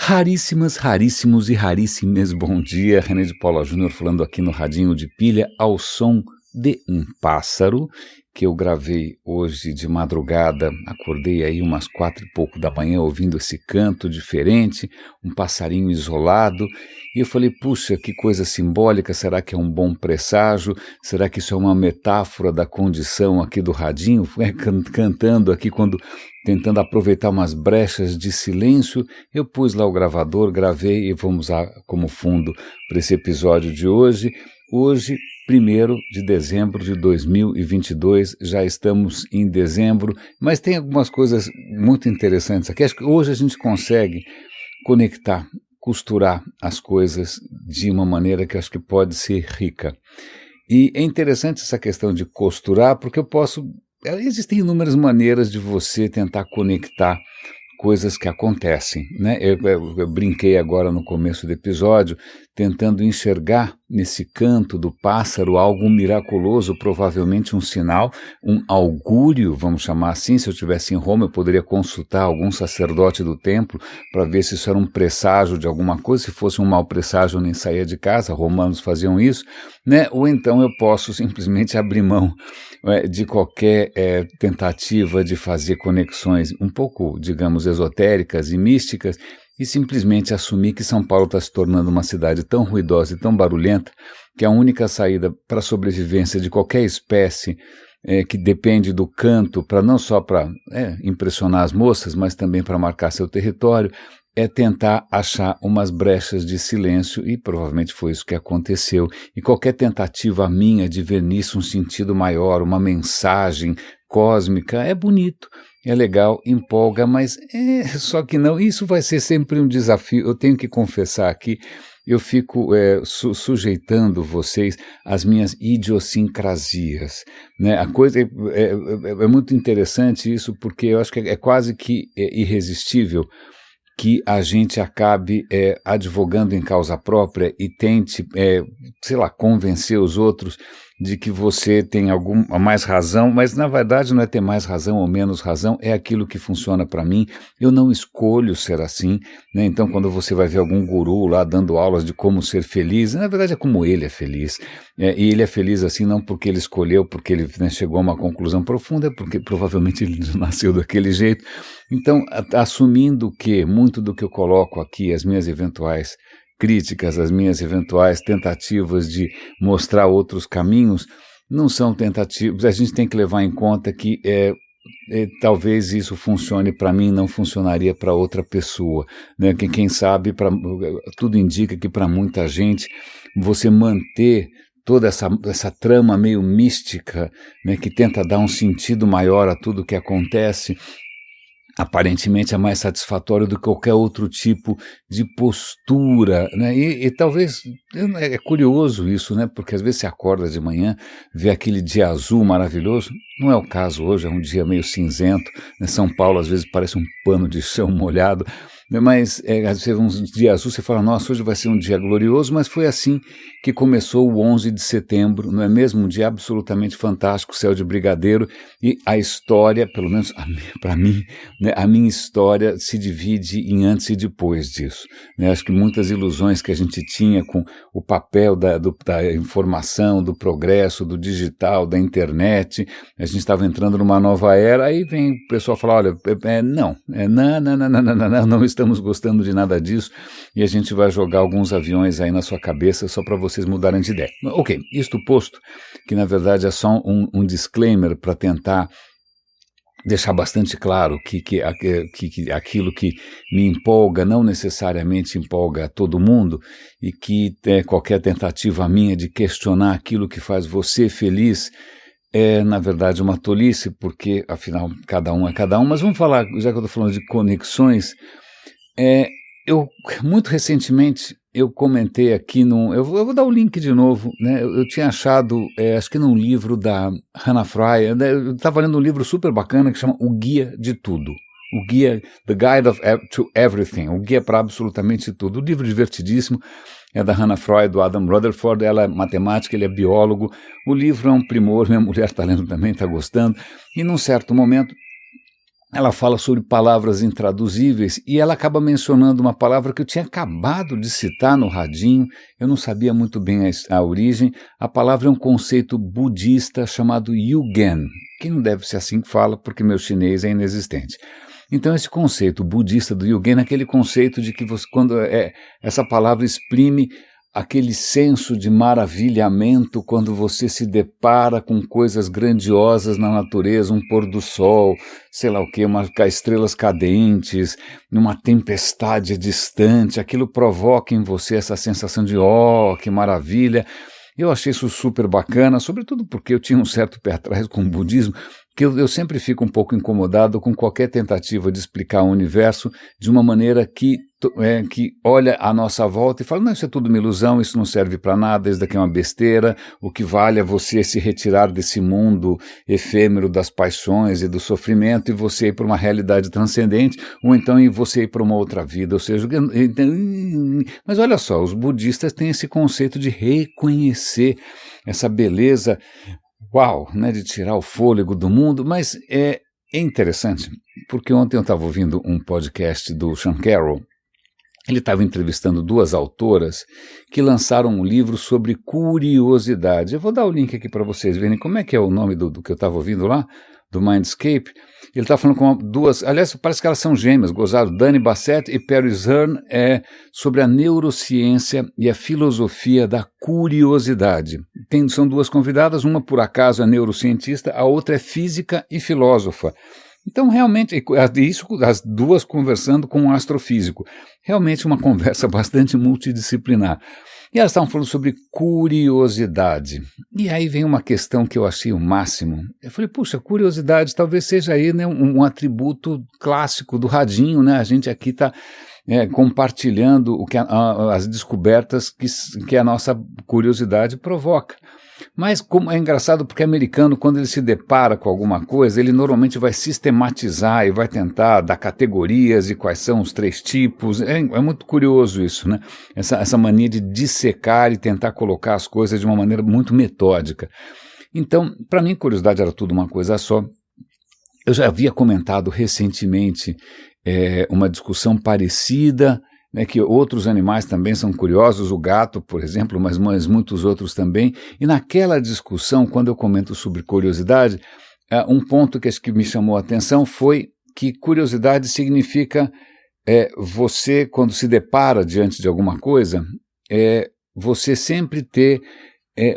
Raríssimas, raríssimos e raríssimas, bom dia, René de Paula Júnior falando aqui no Radinho de Pilha, ao som de um pássaro, que eu gravei hoje de madrugada, acordei aí umas 4 e pouco da manhã ouvindo esse canto diferente, um passarinho isolado, e eu falei, puxa, que coisa simbólica, será que é um bom presságio? Será que isso é uma metáfora da condição aqui do Radinho? Cantando aqui tentando aproveitar umas brechas de silêncio, eu pus lá o gravador, gravei e vamos usar como fundo para esse episódio de hoje. Hoje, 1º de dezembro de 2022, já estamos em dezembro, mas tem algumas coisas muito interessantes aqui. Acho que hoje a gente consegue conectar, costurar as coisas de uma maneira que acho que pode ser rica. E é interessante essa questão de costurar, porque existem inúmeras maneiras de você tentar conectar coisas que acontecem, né? Eu brinquei agora no começo do episódio, tentando enxergar nesse canto do pássaro algo miraculoso, provavelmente um sinal, um augúrio, vamos chamar assim. Se eu estivesse em Roma, eu poderia consultar algum sacerdote do templo para ver se isso era um presságio de alguma coisa. Se fosse um mau presságio, eu nem saía de casa, romanos faziam isso, né? Ou então eu posso simplesmente abrir mão de qualquer tentativa de fazer conexões um pouco, digamos, esotéricas e místicas, e simplesmente assumir que São Paulo está se tornando uma cidade tão ruidosa e tão barulhenta que a única saída para a sobrevivência de qualquer espécie que depende do canto, não só para impressionar as moças, mas também para marcar seu território, é tentar achar umas brechas de silêncio, e provavelmente foi isso que aconteceu. E qualquer tentativa minha de ver nisso um sentido maior, uma mensagem cósmica, é bonito, é legal, empolga, mas só que não, isso vai ser sempre um desafio. Eu tenho que confessar aqui, eu fico sujeitando vocês às minhas idiosincrasias, né? A coisa é muito interessante isso, porque eu acho que é quase que irresistível que a gente acabe advogando em causa própria e tente, convencer os outros de que você tem alguma mais razão, mas na verdade não é ter mais razão ou menos razão, é aquilo que funciona para mim. Eu não escolho ser assim, né? Então quando você vai ver algum guru lá dando aulas de como ser feliz, na verdade é como ele é feliz, e ele é feliz assim não porque ele escolheu, porque ele chegou a uma conclusão profunda, é porque provavelmente ele nasceu daquele jeito. Então, assumindo que muito do que eu coloco aqui, as minhas eventuais críticas, as minhas eventuais tentativas de mostrar outros caminhos, não são tentativas, a gente tem que levar em conta que talvez isso funcione para mim, não funcionaria para outra pessoa, né? Quem sabe, tudo indica que para muita gente, você manter toda essa trama meio mística, né, que tenta dar um sentido maior a tudo que acontece, aparentemente é mais satisfatório do que qualquer outro tipo de postura, né? E talvez, é curioso isso, né? Porque às vezes você acorda de manhã, vê aquele dia azul maravilhoso, não é o caso hoje, é um dia meio cinzento, né? São Paulo às vezes parece um pano de chão molhado, né? Mas às vezes um dia azul, você fala, nossa, hoje vai ser um dia glorioso, mas foi assim que começou o 11 de setembro, não é mesmo? Um dia absolutamente fantástico, céu de brigadeiro, e a história, pelo menos para mim, né, a minha história se divide em antes e depois disso, né? Acho que muitas ilusões que a gente tinha com o papel da informação, do progresso, do digital, da internet, a gente estava entrando numa nova era, aí vem o pessoal falar, olha, não estamos gostando de nada disso, e a gente vai jogar alguns aviões aí na sua cabeça só para vocês mudarem de ideia. Ok, isto posto, que na verdade é só um disclaimer para tentar deixar bastante claro que aquilo que me empolga não necessariamente empolga a todo mundo, e que qualquer tentativa minha de questionar aquilo que faz você feliz é, na verdade, uma tolice, porque, afinal, cada um é cada um. Mas vamos falar, já que eu estou falando de conexões, muito recentemente, eu comentei aqui eu vou dar o link de novo, né? Eu tinha achado, acho que num livro da Hannah Fry, né? Eu estava lendo um livro super bacana que chama O Guia de Tudo. O Guia, The Guide to Everything, o Guia para absolutamente tudo. O livro divertidíssimo, é da Hannah Fry, do Adam Rutherford, ela é matemática, ele é biólogo. O livro é um primor, minha mulher está lendo também, está gostando. E num certo momento, ela fala sobre palavras intraduzíveis e ela acaba mencionando uma palavra que eu tinha acabado de citar no radinho, eu não sabia muito bem a origem. A palavra é um conceito budista chamado Yugen, que não deve ser assim que fala porque meu chinês é inexistente. Então esse conceito budista do Yugen é aquele conceito de que você, quando essa palavra exprime aquele senso de maravilhamento quando você se depara com coisas grandiosas na natureza, um pôr do sol, sei lá o que, estrelas cadentes, numa tempestade distante, aquilo provoca em você essa sensação de que maravilha. Eu achei isso super bacana, sobretudo porque eu tinha um certo pé atrás com o budismo, que eu sempre fico um pouco incomodado com qualquer tentativa de explicar o universo de uma maneira que olha à nossa volta e fala, não, isso é tudo uma ilusão, isso não serve para nada, isso daqui é uma besteira, o que vale é você se retirar desse mundo efêmero das paixões e do sofrimento e você ir para uma realidade transcendente, ou então você ir para uma outra vida, ou seja, mas olha só, os budistas têm esse conceito de reconhecer essa beleza, né, de tirar o fôlego do mundo, mas é interessante, porque ontem eu estava ouvindo um podcast do Sean Carroll. Ele estava entrevistando duas autoras que lançaram um livro sobre curiosidade. Eu vou dar o link aqui para vocês verem como é que é o nome do que eu estava ouvindo lá, do Mindscape. Ele está falando com duas, aliás, parece que elas são gêmeas, gozado, Dani Bassett e Perry Zern, sobre a neurociência e a filosofia da curiosidade. São duas convidadas, uma por acaso é neurocientista, a outra é física e filósofa. Então, realmente, isso as duas conversando com um astrofísico. Realmente uma conversa bastante multidisciplinar. E elas estavam falando sobre curiosidade. E aí vem uma questão que eu achei o máximo. Eu falei, puxa, curiosidade talvez seja aí, né, um atributo clássico do radinho, né? A gente aqui está compartilhando as descobertas que a nossa curiosidade provoca. Mas como é engraçado porque americano, quando ele se depara com alguma coisa, ele normalmente vai sistematizar e vai tentar dar categorias e quais são os 3 tipos. É muito curioso isso, né? Essa mania de dissecar e tentar colocar as coisas de uma maneira muito metódica. Então, para mim, curiosidade era tudo uma coisa só. Eu já havia comentado recentemente uma discussão parecida, né, que outros animais também são curiosos, o gato, por exemplo, mas muitos outros também. E naquela discussão, quando eu comento sobre curiosidade, um ponto que acho que me chamou a atenção foi que curiosidade significa você, quando se depara diante de alguma coisa, você sempre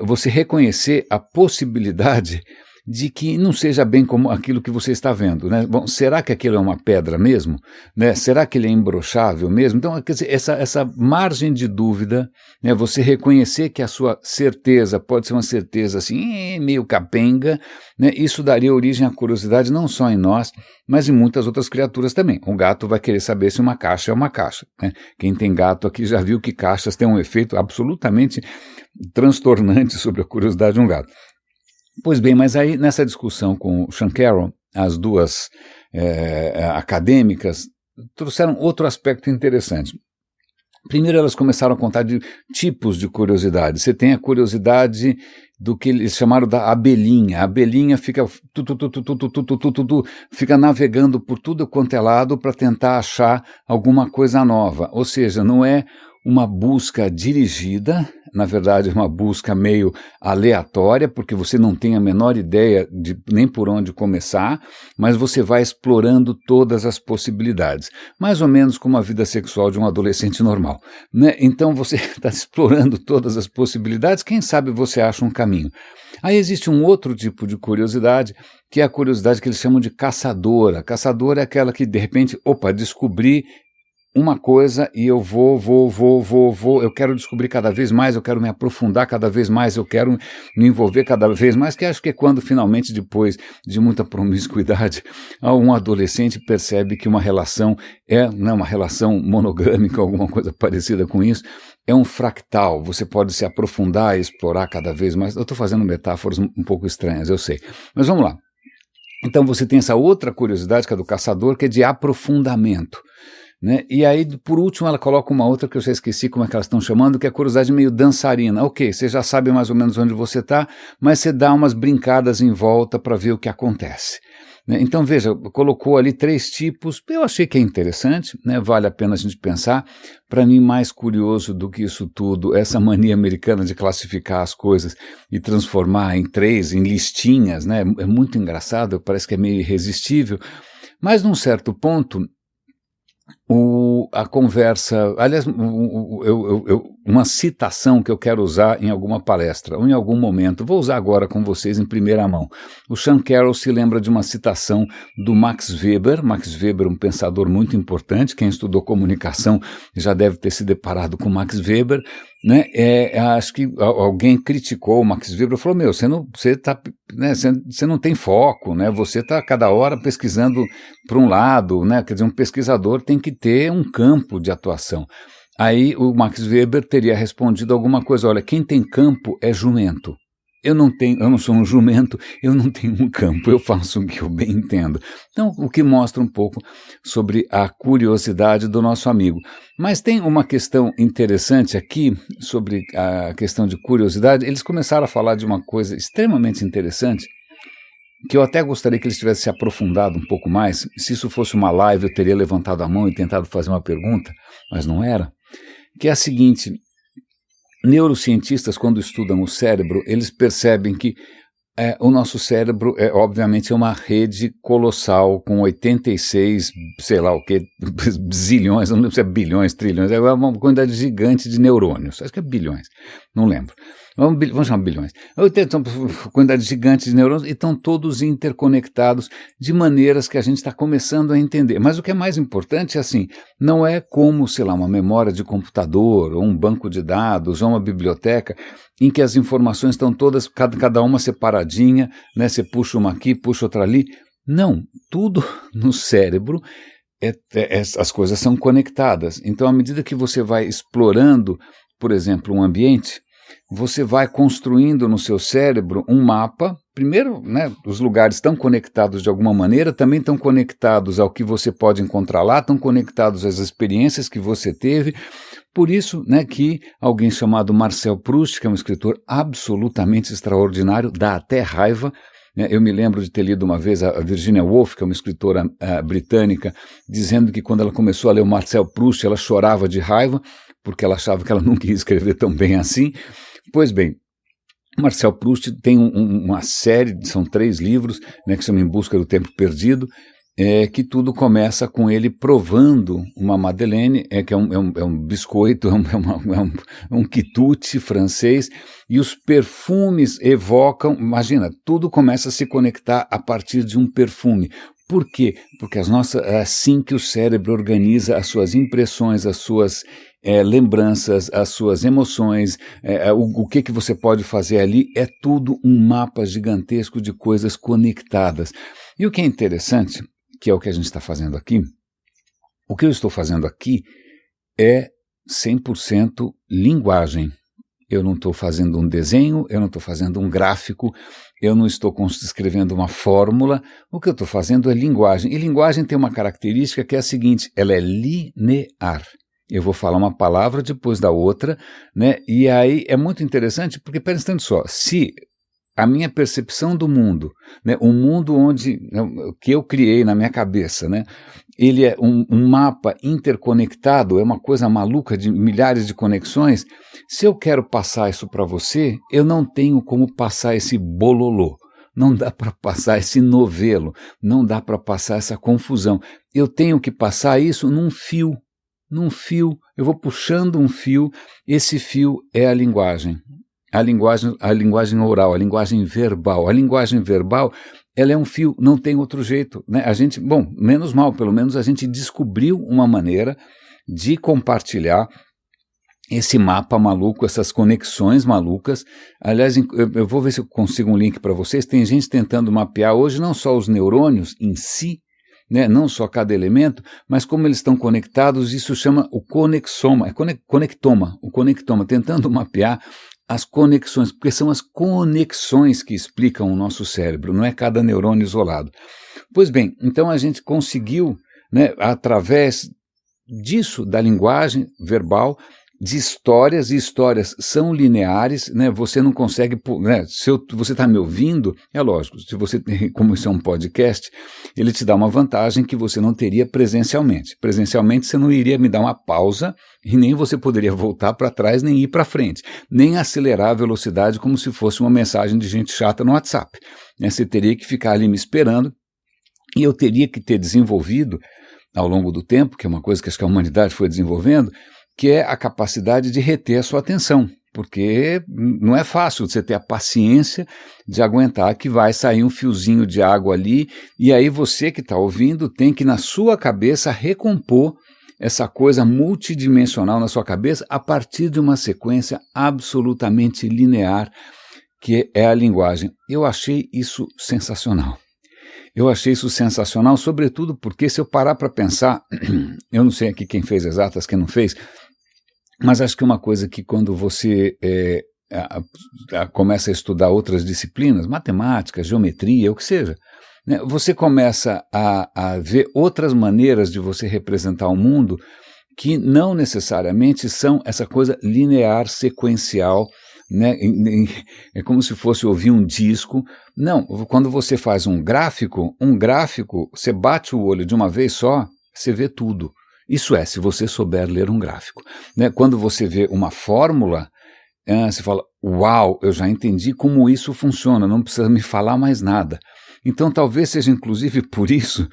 você reconhecer a possibilidade de que não seja bem como aquilo que você está vendo, né? Bom, será que aquilo é uma pedra mesmo? Né? Será que ele é imbrochável mesmo? Então, quer dizer, essa margem de dúvida, né? Você reconhecer que a sua certeza pode ser uma certeza assim, meio capenga, né? Isso daria origem à curiosidade não só em nós, mas em muitas outras criaturas também. Um gato vai querer saber se uma caixa é uma caixa, né? Quem tem gato aqui já viu que caixas têm um efeito absolutamente transtornante sobre a curiosidade de um gato. Pois bem, mas aí nessa discussão com o Sean Carroll, as duas acadêmicas trouxeram outro aspecto interessante. Primeiro elas começaram a contar de tipos de curiosidade. Você tem a curiosidade do que eles chamaram da abelhinha. A abelhinha fica fica navegando por tudo quanto é lado para tentar achar alguma coisa nova. Ou seja, não é uma busca dirigida, na verdade é uma busca meio aleatória, porque você não tem a menor ideia de nem por onde começar, mas você vai explorando todas as possibilidades. Mais ou menos como a vida sexual de um adolescente normal, né? Então você está explorando todas as possibilidades, quem sabe você acha um caminho. Aí existe um outro tipo de curiosidade, que é a curiosidade que eles chamam de caçadora. Caçadora é aquela que de repente, descobri uma coisa e eu eu quero descobrir cada vez mais, eu quero me aprofundar cada vez mais, eu quero me envolver cada vez mais, que acho que é quando finalmente, depois de muita promiscuidade, um adolescente percebe que uma relação uma relação monogâmica, alguma coisa parecida com isso, é um fractal, você pode se aprofundar e explorar cada vez mais. Eu estou fazendo metáforas um pouco estranhas, eu sei, mas vamos lá. Então você tem essa outra curiosidade, que é do caçador, que é de aprofundamento. né? E aí, por último, ela coloca uma outra que eu já esqueci como é que elas estão chamando, que é a curiosidade meio dançarina. Ok, você já sabe mais ou menos onde você está, mas você dá umas brincadas em volta para ver o que acontece. Né? Então, veja, colocou ali 3 tipos, eu achei que é interessante, né? Vale a pena a gente pensar. Para mim, mais curioso do que isso tudo, essa mania americana de classificar as coisas e transformar em 3, em listinhas, né? É muito engraçado, parece que é meio irresistível, mas num certo ponto, a conversa, aliás, uma citação que eu quero usar em alguma palestra, ou em algum momento, vou usar agora com vocês em primeira mão. O Sean Carroll se lembra de uma citação do Max Weber, um pensador muito importante, quem estudou comunicação já deve ter se deparado com Max Weber, né? Acho que alguém criticou o Max Weber e falou, você não tem foco, né? Você está cada hora pesquisando para um lado, né? Quer dizer, um pesquisador tem que ter um campo de atuação. Aí o Max Weber teria respondido alguma coisa, olha, quem tem campo é jumento. Eu não sou um jumento, eu não tenho um campo, eu faço o que eu bem entendo. Então, o que mostra um pouco sobre a curiosidade do nosso amigo. Mas tem uma questão interessante aqui, sobre a questão de curiosidade. Eles começaram a falar de uma coisa extremamente interessante, que eu até gostaria que eles tivessem se aprofundado um pouco mais. Se isso fosse uma live, eu teria levantado a mão e tentado fazer uma pergunta, mas não era. Que é a seguinte: neurocientistas, quando estudam o cérebro, eles percebem que o nosso cérebro, obviamente, é uma rede colossal com 86, sei lá o que, zilhões, não lembro se é bilhões, trilhões, é uma quantidade gigante de neurônios, acho que é bilhões, não lembro. Vamos chamar bilhões. São quantidades gigantes de neurônios e estão todos interconectados de maneiras que a gente está começando a entender. Mas o que é mais importante é assim, não é como, sei lá, uma memória de computador, ou um banco de dados, ou uma biblioteca, em que as informações estão todas, cada uma separadinha, né? Você puxa uma aqui, puxa outra ali. Não, tudo no cérebro, as coisas são conectadas. Então, à medida que você vai explorando, por exemplo, um ambiente, você vai construindo no seu cérebro um mapa. Primeiro, né, os lugares estão conectados de alguma maneira, também estão conectados ao que você pode encontrar lá, estão conectados às experiências que você teve. Por isso, né, que alguém chamado Marcel Proust, que é um escritor absolutamente extraordinário, dá até raiva. Eu me lembro de ter lido uma vez a Virginia Woolf, que é uma escritora britânica, dizendo que quando ela começou a ler o Marcel Proust, ela chorava de raiva, porque ela achava que ela nunca ia escrever tão bem assim. Pois bem, Marcel Proust tem uma série, são 3 livros, né, que se chama Em Busca do Tempo Perdido, que tudo começa com ele provando uma madeleine, que é um biscoito, um quitute francês, e os perfumes evocam, imagina, tudo começa a se conectar a partir de um perfume. Por quê? Porque é assim que o cérebro organiza as suas impressões, as suas lembranças, as suas emoções, o que você pode fazer ali, é tudo um mapa gigantesco de coisas conectadas. E o que é interessante, que é o que a gente está fazendo aqui, o que eu estou fazendo aqui é 100% linguagem. Eu não estou fazendo um desenho, eu não estou fazendo um gráfico, eu não estou escrevendo uma fórmula, o que eu estou fazendo é linguagem. E linguagem tem uma característica que é a seguinte, ela é linear. Eu vou falar uma palavra depois da outra, né? E aí é muito interessante, porque pensando só, se a minha percepção do mundo, né, o mundo que eu criei na minha cabeça, né, ele é um mapa interconectado, é uma coisa maluca de milhares de conexões. Se eu quero passar isso para você, eu não tenho como passar esse bololô. Não dá para passar esse novelo, não dá para passar essa confusão. Eu tenho que passar isso num fio, eu vou puxando um fio, esse fio é a linguagem. A linguagem oral, a linguagem verbal. A linguagem verbal, ela é um fio, não tem outro jeito, né? Menos mal, pelo menos a gente descobriu uma maneira de compartilhar esse mapa maluco, essas conexões malucas. Aliás, eu vou ver se eu consigo um link para vocês. Tem gente tentando mapear hoje não só os neurônios em si, né, não só cada elemento, mas como eles estão conectados. Isso chama o conexoma, o conectoma, tentando mapear as conexões, porque são as conexões que explicam o nosso cérebro, não é cada neurônio isolado. Pois bem, então a gente conseguiu, né, através disso, da linguagem verbal, de histórias, e histórias são lineares, né? Você não consegue, né? Você está me ouvindo, é lógico, se você tem, como isso é um podcast, ele te dá uma vantagem que você não teria presencialmente. Presencialmente você não iria me dar uma pausa e nem você poderia voltar para trás, nem ir para frente, nem acelerar a velocidade como se fosse uma mensagem de gente chata no WhatsApp, né? Você teria que ficar ali me esperando e eu teria que ter desenvolvido ao longo do tempo, que é uma coisa que acho que a humanidade foi desenvolvendo, que é a capacidade de reter a sua atenção, porque não é fácil você ter a paciência de aguentar que vai sair um fiozinho de água ali, e aí você que está ouvindo tem que, na sua cabeça, recompor essa coisa multidimensional na sua cabeça a partir de uma sequência absolutamente linear, que é a linguagem. Eu achei isso sensacional. Eu achei isso sensacional, sobretudo porque, se eu parar para pensar, eu não sei aqui quem fez exatas, quem não fez, mas acho que uma coisa que quando você começa a estudar outras disciplinas, matemática, geometria, o que seja, né, você começa a ver outras maneiras de você representar o mundo que não necessariamente são essa coisa linear, sequencial, né? É como se fosse ouvir um disco. Não, quando você faz um gráfico, você bate o olho de uma vez só, você vê tudo. Isso é, se você souber ler um gráfico, né? Quando você vê uma fórmula, você fala, uau, eu já entendi como isso funciona, não precisa me falar mais nada. Então talvez seja inclusive por isso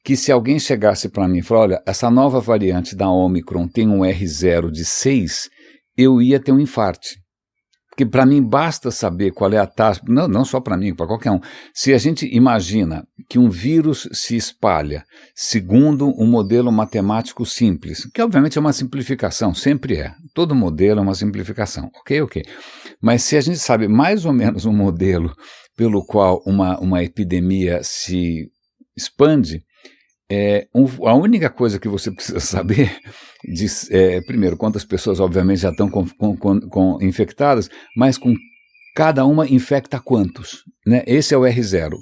que, se alguém chegasse para mim e falar, olha, essa nova variante da Omicron tem um R0 de 6, eu ia ter um infarte. Porque para mim basta saber qual é a taxa, não só para mim, para qualquer um. Se a gente imagina que um vírus se espalha segundo um modelo matemático simples, que obviamente é uma simplificação, sempre é, todo modelo é uma simplificação, ok? Mas se a gente sabe mais ou menos um modelo pelo qual uma epidemia se expande, a única coisa que você precisa saber, primeiro, quantas pessoas obviamente já estão infectadas, mas com cada uma infecta quantos, né? Esse é o R0.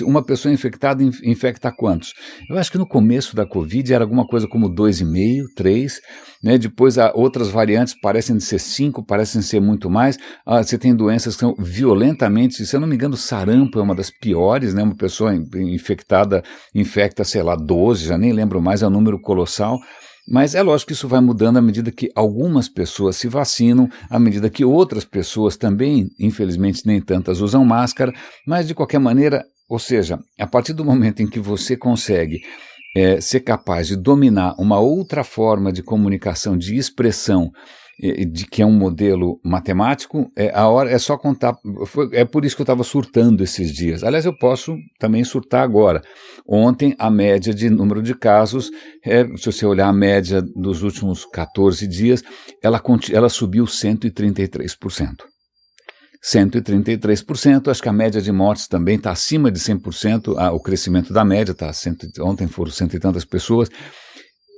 Uma pessoa infectada infecta quantos? Eu acho que no começo da Covid era alguma coisa como 2,5, 3, né? Depois outras variantes parecem ser 5, parecem ser muito mais. Você tem doenças que são violentamente, se eu não me engano, sarampo é uma das piores, né? Uma pessoa infectada infecta, sei lá, 12, já nem lembro mais, é um número colossal. Mas é lógico que isso vai mudando à medida que algumas pessoas se vacinam, à medida que outras pessoas também, infelizmente nem tantas, usam máscara, mas de qualquer maneira, ou seja, a partir do momento em que você consegue ser capaz de dominar uma outra forma de comunicação, de expressão, de que é um modelo matemático, a hora é só contar. É por isso que eu estava surtando esses dias. Aliás, eu posso também surtar agora. Ontem, a média de número de casos, se você olhar a média dos últimos 14 dias, ela subiu 133%. 133%, acho que a média de mortes também está acima de 100%, o crescimento da média está, ontem foram 100 e tantas pessoas,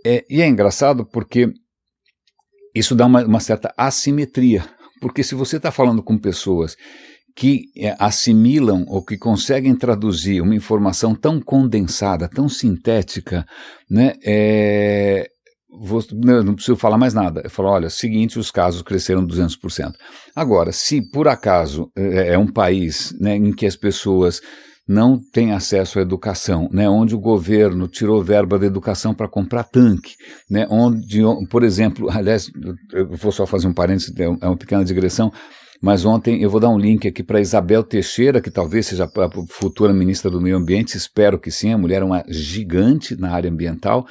e é engraçado porque isso dá uma certa assimetria, porque se você está falando com pessoas que assimilam ou que conseguem traduzir uma informação tão condensada, tão sintética, né, eu não preciso falar mais nada. Eu falo, olha, seguinte, os casos cresceram 200%. Agora, se por acaso é um país, né, em que as pessoas não têm acesso à educação, né, onde o governo tirou verba da educação para comprar tanque, né, onde, por exemplo, aliás, eu vou só fazer um parênteses, é uma pequena digressão, mas ontem eu vou dar um link aqui para Isabel Teixeira, que talvez seja a futura ministra do Meio Ambiente, espero que sim, a mulher é uma gigante na área ambiental.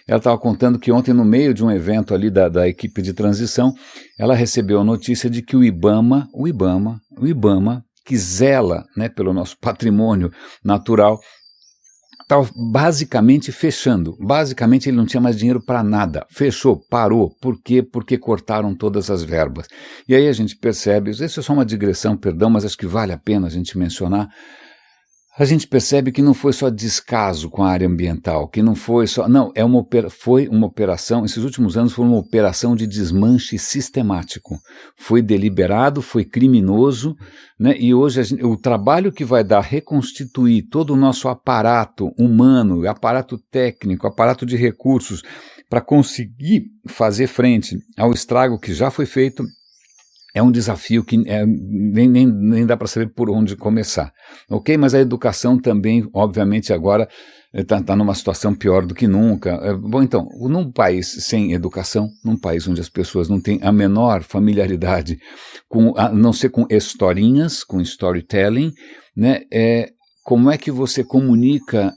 Ela estava contando que ontem, no meio de um evento ali da equipe de transição, ela recebeu a notícia de que o IBAMA, que zela, né, pelo nosso patrimônio natural, estava basicamente fechando. Basicamente ele não tinha mais dinheiro para nada. Fechou, parou. Por quê? Porque cortaram todas as verbas. E aí a gente percebe, isso é só uma digressão, perdão, mas acho que vale a pena a gente mencionar. A gente percebe que não foi só descaso com a área ambiental, que não foi só... Não, foi uma operação, esses últimos anos foi uma operação de desmanche sistemático. Foi deliberado, foi criminoso, né? E hoje o trabalho que vai dar reconstituir todo o nosso aparato humano, aparato técnico, aparato de recursos, para conseguir fazer frente ao estrago que já foi feito, é um desafio que nem dá para saber por onde começar, ok? Mas a educação também, obviamente, agora está numa situação pior do que nunca. Bom, então, num país sem educação, num país onde as pessoas não têm a menor familiaridade, a não ser com historinhas, com storytelling, né? Como é que você comunica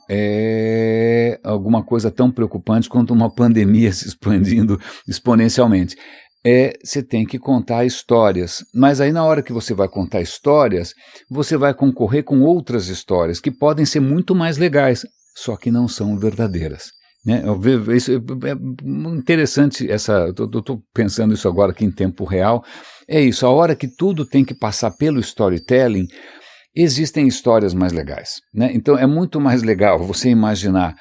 alguma coisa tão preocupante quanto uma pandemia se expandindo exponencialmente? Você tem que contar histórias, mas aí na hora que você vai contar histórias, você vai concorrer com outras histórias que podem ser muito mais legais, só que não são verdadeiras. Né? Isso é interessante, estou pensando isso agora aqui em tempo real, é isso, a hora que tudo tem que passar pelo storytelling, existem histórias mais legais. Né? Então é muito mais legal você imaginar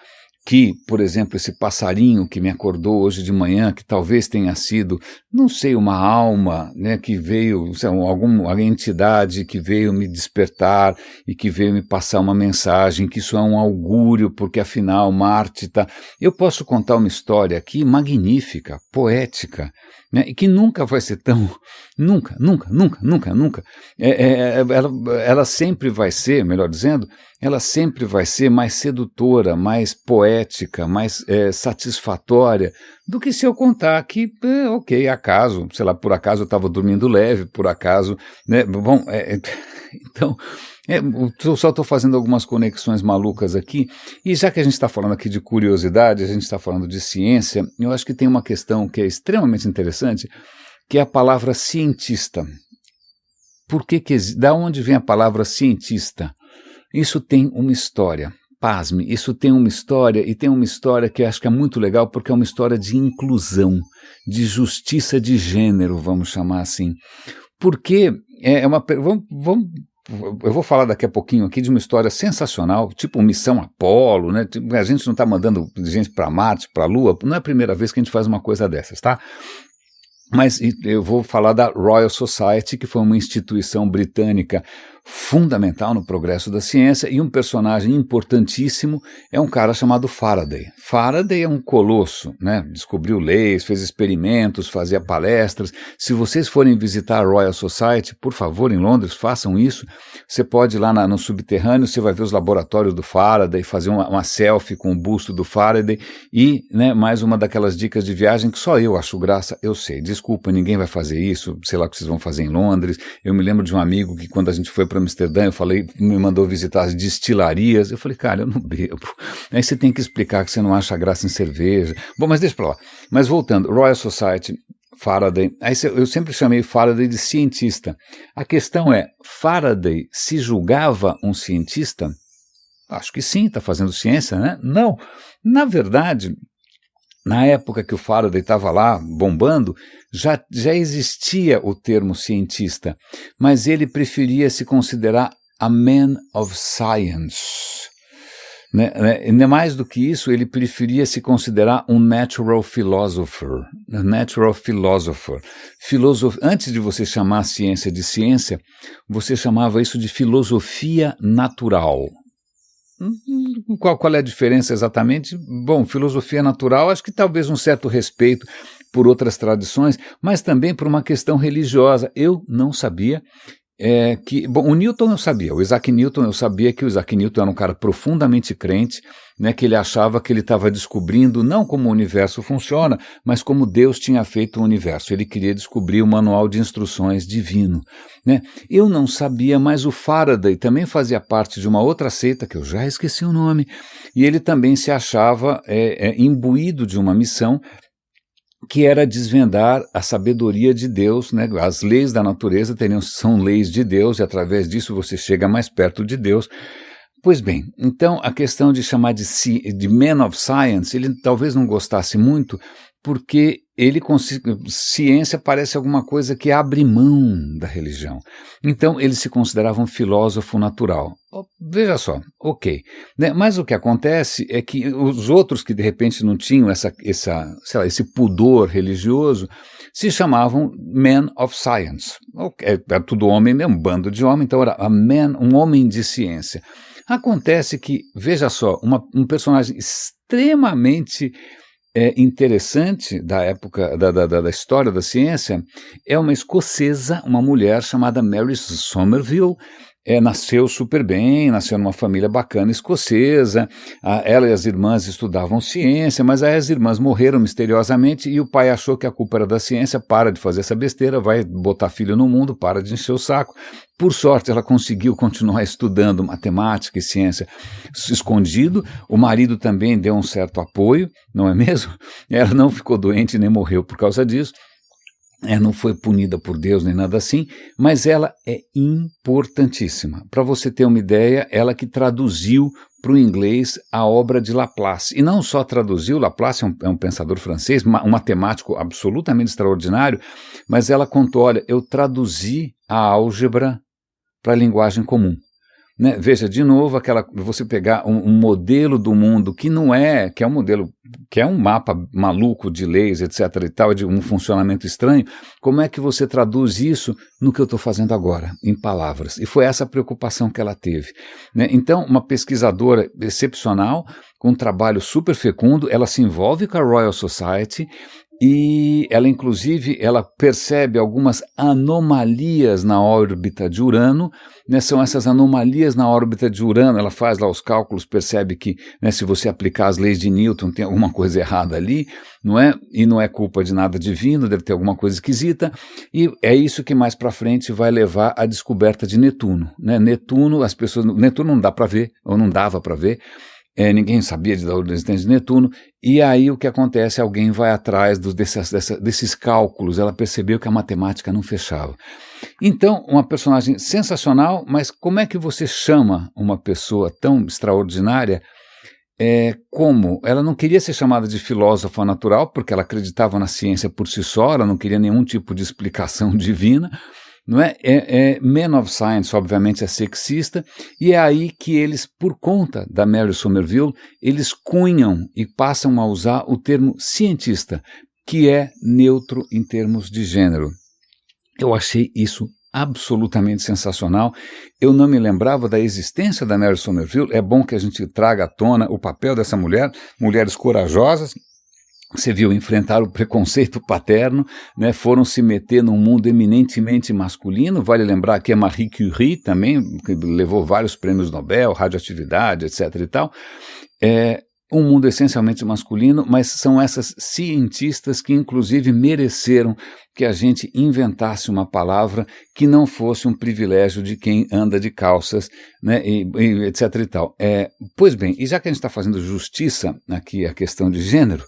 que, por exemplo, esse passarinho que me acordou hoje de manhã, que talvez tenha sido, não sei, uma alma, né, que veio, alguma entidade que veio me despertar e que veio me passar uma mensagem, que isso é um augúrio, porque afinal Marte está... Eu posso contar uma história aqui magnífica, poética, né, e que nunca vai ser tão... Nunca. Ela sempre vai ser, melhor dizendo, ela sempre vai ser mais sedutora, mais poética, mais satisfatória do que se eu contar que, ok, acaso, sei lá, por acaso eu estava dormindo leve, por acaso, né, bom, então... Eu só estou fazendo algumas conexões malucas aqui, e já que a gente está falando aqui de curiosidade, a gente está falando de ciência, eu acho que tem uma questão que é extremamente interessante, que é a palavra cientista. Da onde vem a palavra cientista? Isso tem uma história, pasme, isso tem uma história, e tem uma história que eu acho que é muito legal, porque é uma história de inclusão, de justiça de gênero, vamos chamar assim. Porque eu vou falar daqui a pouquinho aqui de uma história sensacional, tipo Missão Apolo, né? A gente não está mandando gente para Marte, para a Lua, não é a primeira vez que a gente faz uma coisa dessas, tá? Mas eu vou falar da Royal Society, que foi uma instituição britânica fundamental no progresso da ciência, e um personagem importantíssimo é um cara chamado Faraday. Faraday é um colosso, né? Descobriu leis, fez experimentos, fazia palestras. Se vocês forem visitar a Royal Society, por favor, em Londres, façam isso. Você pode ir lá no subterrâneo, você vai ver os laboratórios do Faraday, fazer uma selfie com o busto do Faraday e, né, mais uma daquelas dicas de viagem que só eu acho graça, eu sei. Desculpa, ninguém vai fazer isso, sei lá o que vocês vão fazer em Londres. Eu me lembro de um amigo que quando a gente foi para Amsterdã, me mandou visitar as destilarias. Eu falei, cara, eu não bebo. Aí você tem que explicar que você não acha graça em cerveja. Bom, mas deixa pra lá. Mas voltando, Royal Society, Faraday, aí eu sempre chamei Faraday de cientista. A questão é, Faraday se julgava um cientista? Acho que sim, está fazendo ciência, né? Não. Na verdade, na época que o Faraday estava lá bombando, já existia o termo cientista, mas ele preferia se considerar a man of science. Né? Mais do que isso, ele preferia se considerar um natural philosopher. Antes de você chamar a ciência de ciência, você chamava isso de filosofia natural. Qual é a diferença exatamente? Bom, filosofia natural, acho que talvez um certo respeito por outras tradições, mas também por uma questão religiosa. Eu não sabia o Newton eu sabia, o Isaac Newton eu sabia que o Isaac Newton era um cara profundamente crente, né, que ele achava que ele estava descobrindo não como o universo funciona, mas como Deus tinha feito o universo. Ele queria descobrir o manual de instruções divino. Né? Eu não sabia, mas o Faraday também fazia parte de uma outra seita, que eu já esqueci o nome, e ele também se achava imbuído de uma missão que era desvendar a sabedoria de Deus, né? As leis da natureza são leis de Deus, e através disso você chega mais perto de Deus. Pois bem, então a questão de chamar de man of science, ele talvez não gostasse muito, porque ciência parece alguma coisa que abre mão da religião. Então ele se considerava um filósofo natural. Veja só, ok. Né? Mas o que acontece é que os outros que de repente não tinham esse pudor religioso se chamavam men of science. Era tudo homem mesmo, um bando de homem, então era um homem de ciência. Acontece que, veja só, um personagem extremamente interessante da época da história da ciência é uma escocesa, uma mulher chamada Mary Somerville. Nasceu super bem, nasceu numa família bacana escocesa, ela e as irmãs estudavam ciência, mas aí as irmãs morreram misteriosamente e o pai achou que a culpa era da ciência, para de fazer essa besteira, vai botar filho no mundo, para de encher o saco. Por sorte, ela conseguiu continuar estudando matemática e ciência escondido, o marido também deu um certo apoio, não é mesmo? Ela não ficou doente nem morreu por causa disso. Não foi punida por Deus nem nada assim, mas ela é importantíssima. Para você ter uma ideia, ela que traduziu para o inglês a obra de Laplace. E não só traduziu, Laplace é um pensador francês, um matemático absolutamente extraordinário, mas ela contou, olha, eu traduzi a álgebra para a linguagem comum. Né? Veja, de novo, você pegar um modelo do mundo que não é, que é um modelo, que é um mapa maluco de leis, etc. e tal, de um funcionamento estranho, como é que você traduz isso no que eu estou fazendo agora, em palavras? E foi essa a preocupação que ela teve. Né? Então, uma pesquisadora excepcional, com um trabalho super fecundo, ela se envolve com a Royal Society, e ela, inclusive, ela percebe algumas anomalias na órbita de Urano, né, são essas anomalias na órbita de Urano, ela faz lá os cálculos, percebe que, né, se você aplicar as leis de Newton tem alguma coisa errada ali, não é? E não é culpa de nada divino, deve ter alguma coisa esquisita, e é isso que mais para frente vai levar à descoberta de Netuno. Né? Netuno não dá para ver, ou não dava para ver, ninguém sabia da existência de Netuno, e aí o que acontece, alguém vai atrás desses cálculos, ela percebeu que a matemática não fechava. Então, uma personagem sensacional, mas como é que você chama uma pessoa tão extraordinária? Como? Ela não queria ser chamada de filósofa natural, porque ela acreditava na ciência por si só, ela não queria nenhum tipo de explicação divina, não é? Man of Science, obviamente, é sexista, e é aí que eles, por conta da Mary Somerville, eles cunham e passam a usar o termo cientista, que é neutro em termos de gênero. Eu achei isso absolutamente sensacional. Eu não me lembrava da existência da Mary Somerville. É bom que a gente traga à tona o papel dessa mulher, mulheres corajosas. Você viu, enfrentar o preconceito paterno, né, foram se meter num mundo eminentemente masculino. Vale lembrar que a Marie Curie também, que levou vários prêmios Nobel, radioatividade, etc. e tal. Um mundo essencialmente masculino, mas são essas cientistas que inclusive mereceram que a gente inventasse uma palavra que não fosse um privilégio de quem anda de calças, né, e etc. e tal. Pois bem, e já que a gente está fazendo justiça aqui à questão de gênero,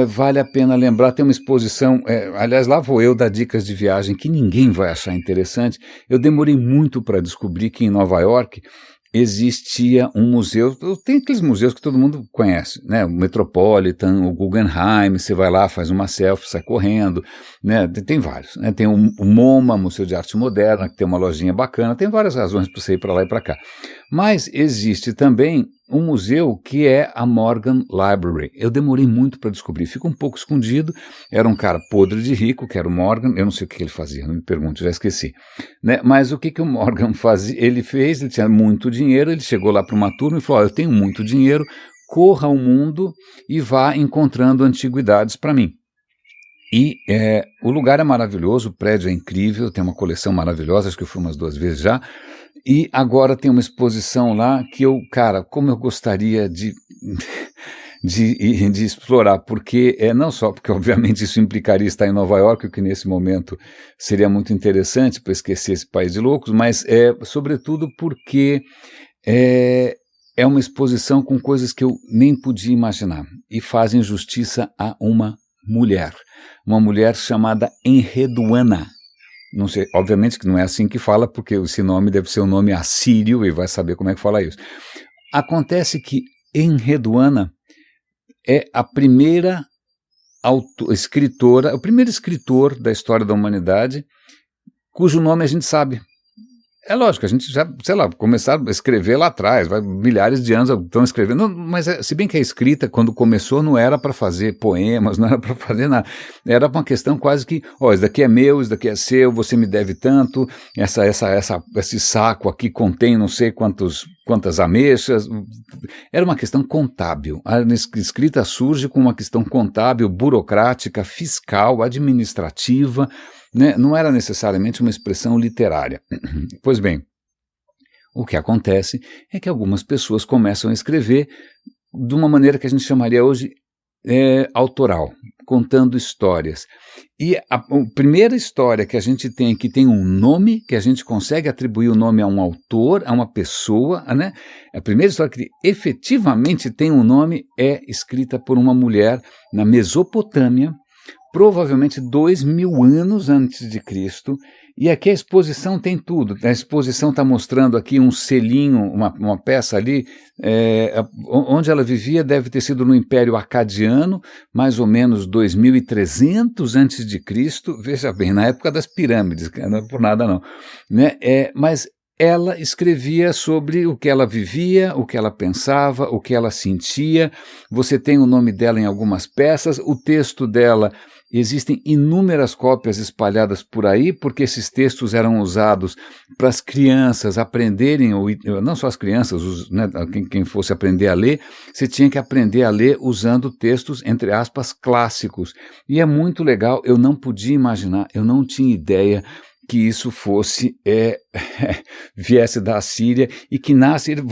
vale a pena lembrar, tem uma exposição, aliás, lá vou eu dar dicas de viagem que ninguém vai achar interessante. Eu demorei muito para descobrir que em Nova York existia um museu, tem aqueles museus que todo mundo conhece, né? O Metropolitan, o Guggenheim, você vai lá, faz uma selfie, sai correndo, né? Tem vários, né? Tem o MoMA, Museu de Arte Moderna, que tem uma lojinha bacana, tem várias razões para você ir para lá e para cá. Mas existe também um museu que é a Morgan Library. Eu demorei muito para descobrir, fica um pouco escondido, era um cara podre de rico, que era o Morgan, eu não sei o que ele fazia, não me pergunte, já esqueci. Né? Mas o que o Morgan fazia? Ele tinha muito dinheiro, ele chegou lá para uma turma e falou, eu tenho muito dinheiro, corra ao mundo e vá encontrando antiguidades para mim. E o lugar é maravilhoso, o prédio é incrível, tem uma coleção maravilhosa, acho que eu fui umas 2 vezes já, e agora tem uma exposição lá que como eu gostaria de explorar, porque não só porque obviamente isso implicaria estar em Nova York, o que nesse momento seria muito interessante para esquecer esse país de loucos, mas sobretudo porque é uma exposição com coisas que eu nem podia imaginar e fazem justiça a uma mulher chamada Enheduanna. Não sei, obviamente que não é assim que fala, porque esse nome deve ser um nome assírio e vai saber como é que fala isso. Acontece que Enheduanna é a primeira escritora, o primeiro escritor da história da humanidade, cujo nome a gente sabe. É lógico, a gente já, sei lá, começaram a escrever lá atrás, milhares de anos estão escrevendo, mas se bem que a escrita, quando começou, não era para fazer poemas, não era para fazer nada, era uma questão quase que, ó, isso daqui é meu, isso daqui é seu, você me deve tanto, esse saco aqui contém não sei quantas ameixas, era uma questão contábil, a escrita surge com uma questão contábil, burocrática, fiscal, administrativa, né? Não era necessariamente uma expressão literária. Pois bem, o que acontece é que algumas pessoas começam a escrever de uma maneira que a gente chamaria hoje autoral, contando histórias. E a primeira história que a gente tem, que tem um nome, que a gente consegue atribuir o nome a um autor, a uma pessoa, né? A primeira história que efetivamente tem um nome é escrita por uma mulher na Mesopotâmia, provavelmente 2000 anos antes de Cristo, e aqui a exposição tem tudo. A exposição está mostrando aqui um selinho, uma peça ali, onde ela vivia deve ter sido no Império Acadiano, mais ou menos 2300 antes de Cristo, veja bem, na época das pirâmides, não é por nada não, né? Mas ela escrevia sobre o que ela vivia, o que ela pensava, o que ela sentia. Você tem o nome dela em algumas peças, o texto dela. Existem inúmeras cópias espalhadas por aí, porque esses textos eram usados para as crianças aprenderem, não só as crianças, né, quem fosse aprender a ler, você tinha que aprender a ler usando textos, entre aspas, clássicos. E é muito legal, eu não podia imaginar, eu não tinha ideia que isso fosse, viesse da Assíria e que na Assíria,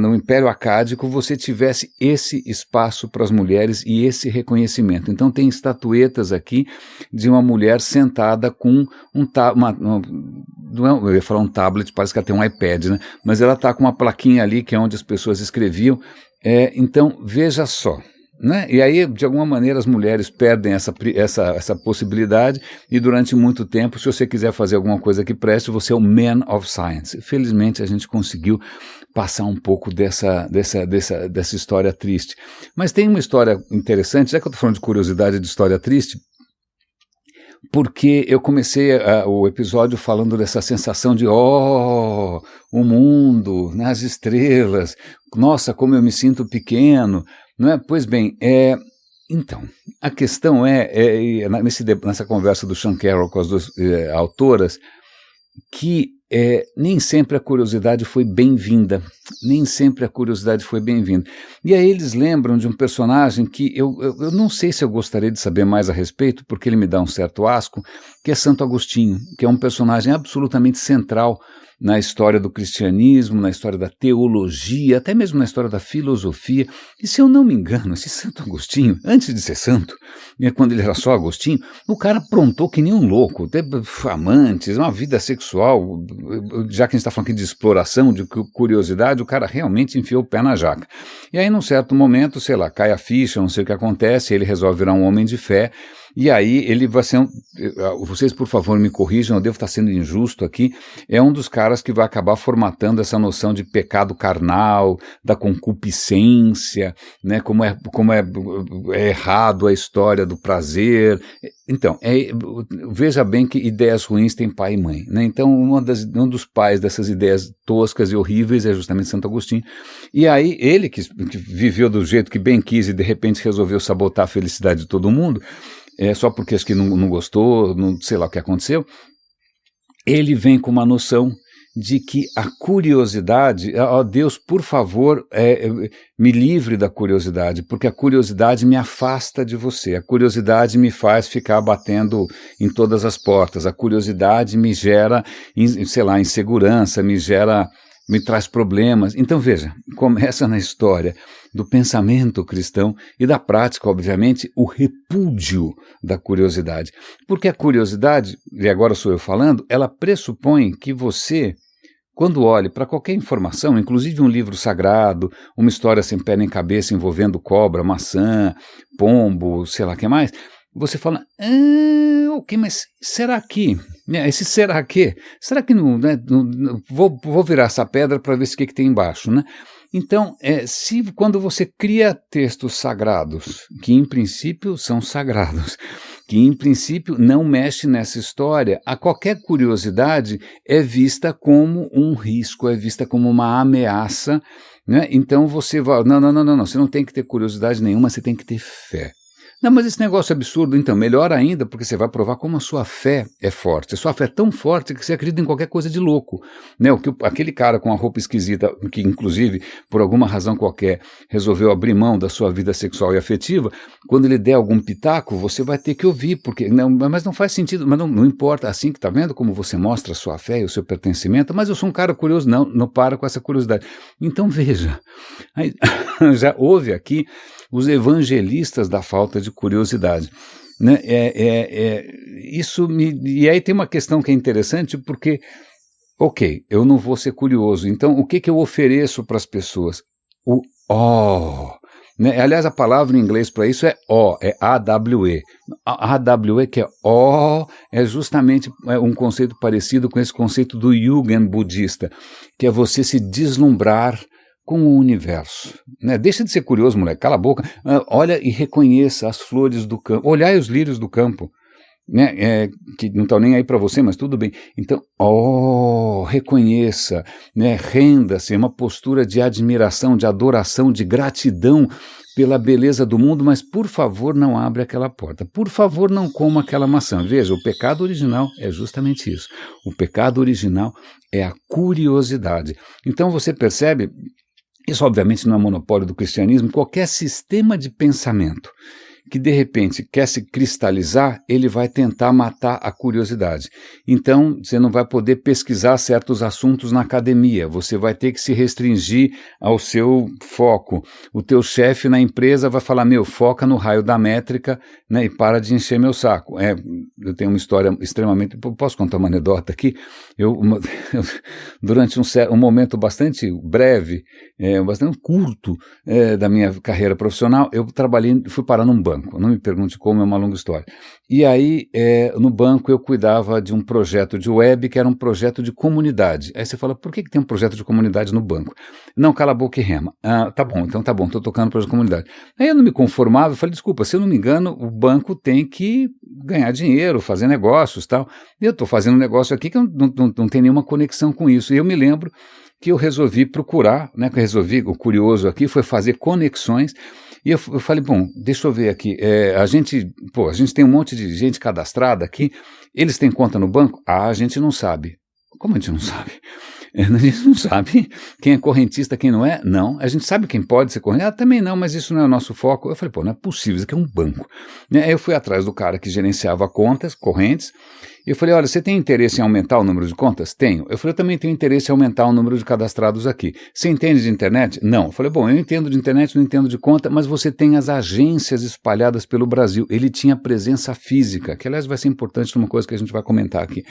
no Império Acádico, você tivesse esse espaço para as mulheres e esse reconhecimento. Então tem estatuetas aqui de uma mulher sentada com eu ia falar um tablet, parece que ela tem um iPad, né? Mas ela está com uma plaquinha ali que é onde as pessoas escreviam. Então veja só. Né? E aí, de alguma maneira, as mulheres perdem essa possibilidade e durante muito tempo, se você quiser fazer alguma coisa que preste, você é o man of science. Felizmente, a gente conseguiu passar um pouco dessa história triste. Mas tem uma história interessante, já que eu estou falando de curiosidade de história triste, porque eu comecei o episódio falando dessa sensação de, o mundo, né, as estrelas, nossa, como eu me sinto pequeno, não é? Pois bem, então, a questão nessa conversa do Sean Carroll com as duas autoras, que nem sempre a curiosidade foi bem-vinda, E aí eles lembram de um personagem que eu não sei se eu gostaria de saber mais a respeito, porque ele me dá um certo asco, que é Santo Agostinho, que é um personagem absolutamente central na história do cristianismo, na história da teologia, até mesmo na história da filosofia. E se eu não me engano, esse Santo Agostinho, antes de ser santo, quando ele era só Agostinho, o cara aprontou que nem um louco, teve amantes, uma vida sexual, já que a gente está falando aqui de exploração, de curiosidade, o cara realmente enfiou o pé na jaca. E aí, num certo momento, sei lá, cai a ficha, não sei o que acontece, ele resolve virar um homem de fé, e aí ele vai ser vocês por favor me corrijam, eu devo estar sendo injusto aqui, é um dos caras que vai acabar formatando essa noção de pecado carnal, da concupiscência, né, como é errado a história do prazer. Então, veja bem que ideias ruins têm pai e mãe, né? Então um dos pais dessas ideias toscas e horríveis é justamente Santo Agostinho, e aí ele que viveu do jeito que bem quis e de repente resolveu sabotar a felicidade de todo mundo, só porque acho que não gostou, não sei lá o que aconteceu, ele vem com uma noção de que a curiosidade, Deus, por favor, me livre da curiosidade, porque a curiosidade me afasta de você, a curiosidade me faz ficar batendo em todas as portas, a curiosidade me gera, sei lá, insegurança, me traz problemas. Então veja, começa na história do pensamento cristão e da prática, obviamente, o repúdio da curiosidade. Porque a curiosidade, e agora sou eu falando, ela pressupõe que você, quando olhe para qualquer informação, inclusive um livro sagrado, uma história sem pé nem cabeça envolvendo cobra, maçã, pombo, sei lá o que mais, você fala, ok, mas será que? Esse será que? Será que não, né, vou virar essa pedra para ver o que tem embaixo, né? Então, quando você cria textos sagrados, que em princípio são sagrados, que em princípio não mexe nessa história. A qualquer curiosidade é vista como um risco, é vista como uma ameaça, né? Então você vai, não, você não tem que ter curiosidade nenhuma, você tem que ter fé. Não, mas esse negócio é absurdo, então, melhor ainda, porque você vai provar como a sua fé é forte. A sua fé é tão forte que você acredita em qualquer coisa de louco, né? Aquele cara com a roupa esquisita, que inclusive, por alguma razão qualquer, resolveu abrir mão da sua vida sexual e afetiva, quando ele der algum pitaco, você vai ter que ouvir, porque, não, mas não faz sentido, mas não importa, assim que tá vendo como você mostra a sua fé e o seu pertencimento, mas eu sou um cara curioso, não para com essa curiosidade. Então veja, aí, já houve aqui os evangelistas da falta de curiosidade, né? E aí tem uma questão que é interessante, porque, ok, eu não vou ser curioso, então o que eu ofereço para as pessoas? O ó, né? Aliás, a palavra em inglês para isso é ó, é AWE. AWE, que é ó, é justamente um conceito parecido com esse conceito do Yugen budista, que é você se deslumbrar com o universo, né? Deixa de ser curioso, moleque, cala a boca, olha e reconheça as flores do campo, olhai os lírios do campo, né? Que não estão nem aí para você, mas tudo bem. Então, reconheça, né? Renda-se, é uma postura de admiração, de adoração, de gratidão pela beleza do mundo, mas por favor não abra aquela porta, por favor não coma aquela maçã. Veja, o pecado original é justamente isso, o pecado original é a curiosidade. Então você percebe, isso obviamente não é monopólio do cristianismo, qualquer sistema de pensamento que de repente quer se cristalizar, ele vai tentar matar a curiosidade. Então, você não vai poder pesquisar certos assuntos na academia, você vai ter que se restringir ao seu foco. O teu chefe na empresa vai falar, foca no raio da métrica, né, e para de encher meu saco. Eu tenho uma história extremamente... Posso contar uma anedota aqui? Durante um momento bastante breve, bastante curto da minha carreira profissional, eu fui parar num banco. Não me pergunte como, é uma longa história. E aí, no banco, eu cuidava de um projeto de web, que era um projeto de comunidade. Aí você fala, por que tem um projeto de comunidade no banco? Não, cala a boca e rema. Tá bom, estou tocando projeto de comunidade. Aí eu não me conformava, eu falei, desculpa, se eu não me engano, o banco tem que ganhar dinheiro, fazer negócios e tal. Eu estou fazendo um negócio aqui que não tem nenhuma conexão com isso. E eu me lembro que eu resolvi procurar, né, o curioso aqui foi fazer conexões. E eu falei, bom, deixa eu ver aqui, a gente tem um monte de gente cadastrada aqui, eles têm conta no banco? A gente não sabe. Como a gente não sabe? A gente não sabe quem é correntista, quem não é? Não. A gente sabe quem pode ser correntista? Também não, mas isso não é o nosso foco. Eu falei, não é possível, isso aqui é um banco. Aí eu fui atrás do cara que gerenciava contas, correntes, e eu falei, olha, você tem interesse em aumentar o número de contas? Tenho. Eu falei, eu também tenho interesse em aumentar o número de cadastrados aqui. Você entende de internet? Não. Eu falei, bom, eu entendo de internet, não entendo de conta, mas você tem as agências espalhadas pelo Brasil. Ele tinha presença física, que aliás vai ser importante numa coisa que a gente vai comentar aqui.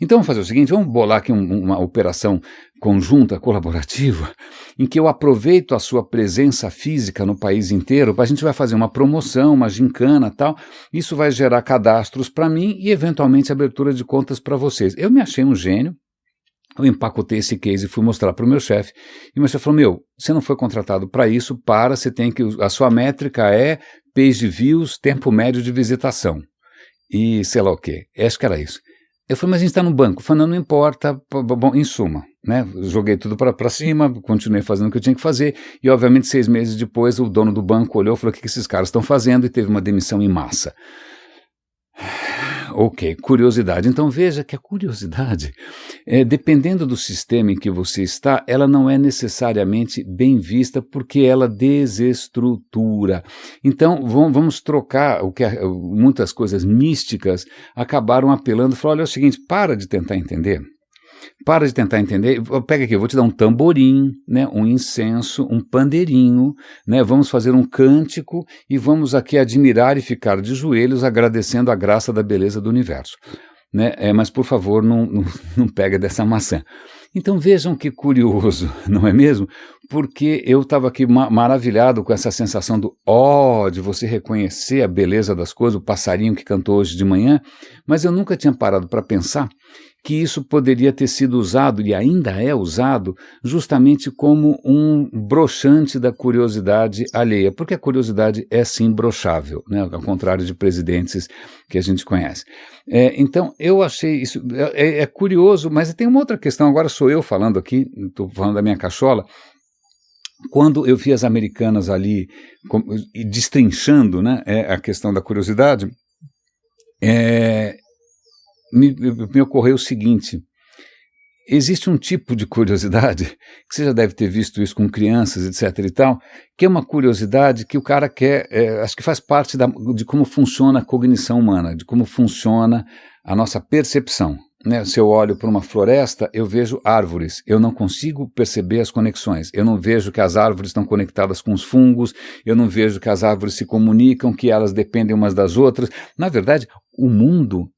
Então vamos fazer o seguinte, vamos bolar aqui uma operação conjunta, colaborativa, em que eu aproveito a sua presença física no país inteiro, a gente vai fazer uma promoção, uma gincana e tal, isso vai gerar cadastros para mim e eventualmente abertura de contas para vocês. Eu me achei um gênio, eu empacotei esse case e fui mostrar para o meu chefe, e o meu chefe falou, você não foi contratado para isso, você tem que, a sua métrica é page views, tempo médio de visitação, e sei lá o quê, acho que era isso. Eu falei, mas a gente está no banco. Eu falei, não importa, bom, em suma, né? Joguei tudo para cima, continuei fazendo o que eu tinha que fazer, e obviamente 6 meses depois o dono do banco olhou e falou, o que esses caras estão fazendo? E teve uma demissão em massa. Ok, curiosidade. Então veja que a curiosidade, dependendo do sistema em que você está, ela não é necessariamente bem vista porque ela desestrutura. Então vamos trocar o que muitas coisas místicas acabaram apelando. Falaram, olha, é o seguinte, para de tentar entender. Para de tentar entender, pega aqui, eu vou te dar um tamborim, né, um incenso, um pandeirinho, né, vamos fazer um cântico e vamos aqui admirar e ficar de joelhos agradecendo a graça da beleza do universo. Né, mas por favor não pega dessa maçã. Então vejam que curioso, não é mesmo? Porque eu estava aqui maravilhado com essa sensação de você reconhecer a beleza das coisas, o passarinho que cantou hoje de manhã, mas eu nunca tinha parado para pensar que isso poderia ter sido usado, e ainda é usado, justamente como um broxante da curiosidade alheia, porque a curiosidade é sim broxável, né, ao contrário de presidentes que a gente conhece. Então, eu achei isso, é curioso, mas tem uma outra questão, agora sou eu falando aqui, estou falando da minha cachola. Quando eu vi as americanas ali destrinchando, né, a questão da curiosidade, me ocorreu o seguinte: existe um tipo de curiosidade, que você já deve ter visto isso com crianças, etc. e tal, que é uma curiosidade que o cara quer, acho que faz parte de como funciona a cognição humana, de como funciona a nossa percepção. Né? Se eu olho para uma floresta, eu vejo árvores, eu não consigo perceber as conexões, eu não vejo que as árvores estão conectadas com os fungos, eu não vejo que as árvores se comunicam, que elas dependem umas das outras. Na verdade, o mundo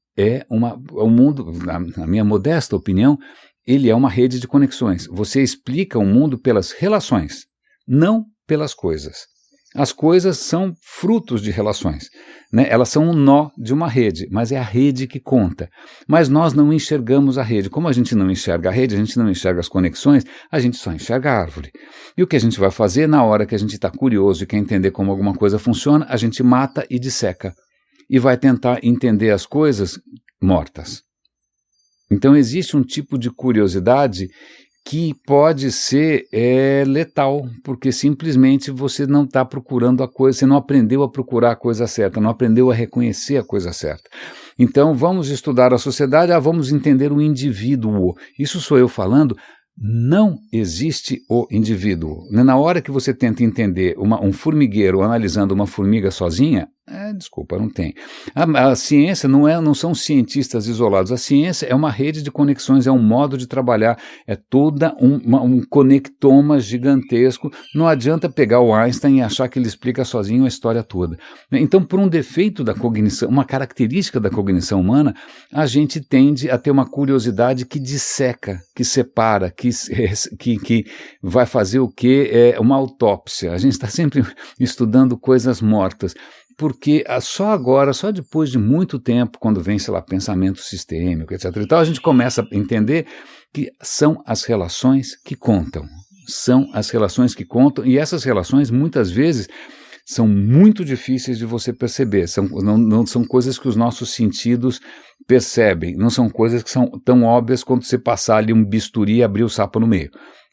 na minha modesta opinião, ele é uma rede de conexões. Você explica o mundo pelas relações, não pelas coisas. As coisas são frutos de relações, né? Elas são um nó de uma rede, mas é a rede que conta. Mas nós não enxergamos a rede. Como a gente não enxerga a rede, a gente não enxerga as conexões, a gente só enxerga a árvore. E o que a gente vai fazer na hora que a gente está curioso e quer entender como alguma coisa funciona, a gente mata e disseca. E vai tentar entender as coisas mortas. Então existe um tipo de curiosidade que pode ser letal, porque simplesmente você não está procurando a coisa, você não aprendeu a procurar a coisa certa, não aprendeu a reconhecer a coisa certa. Então vamos estudar a sociedade, vamos entender o indivíduo. Isso sou eu falando. Não existe o indivíduo. Na hora que você tenta entender um formigueiro analisando uma formiga sozinha, desculpa, não tem. A ciência não são cientistas isolados. A ciência é uma rede de conexões, é um modo de trabalhar, é toda um conectoma gigantesco. Não adianta pegar o Einstein e achar que ele explica sozinho a história toda. Então, por um defeito da cognição, uma característica da cognição humana, a gente tende a ter uma curiosidade que disseca, que separa, que vai fazer o quê? Uma autópsia. A gente está sempre estudando coisas mortas. Porque só agora, só depois de muito tempo, quando vem, sei lá, pensamento sistêmico, etc. e tal, a gente começa a entender que são as relações que contam. São as relações que contam, e essas relações, muitas vezes, são muito difíceis de você perceber. Não são coisas que os nossos sentidos percebem, não são coisas que são tão óbvias quanto você passar ali um bisturi e abrir o sapo no meio.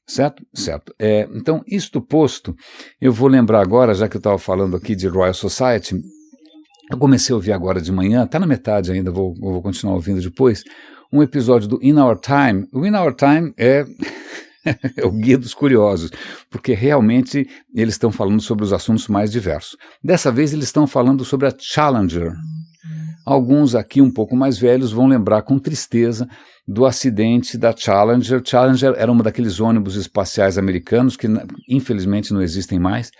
Certo? Certo. Então, isto posto, eu vou lembrar agora, já que eu estava falando aqui de Royal Society, eu comecei a ouvir agora de manhã, está na metade ainda, vou continuar ouvindo depois, um episódio do In Our Time. O In Our Time é o guia dos curiosos, porque realmente eles estão falando sobre os assuntos mais diversos. Dessa vez eles estão falando sobre a Challenger. Alguns aqui um pouco mais velhos vão lembrar com tristeza do acidente da Challenger. Challenger era uma daqueles ônibus espaciais americanos que infelizmente não existem mais,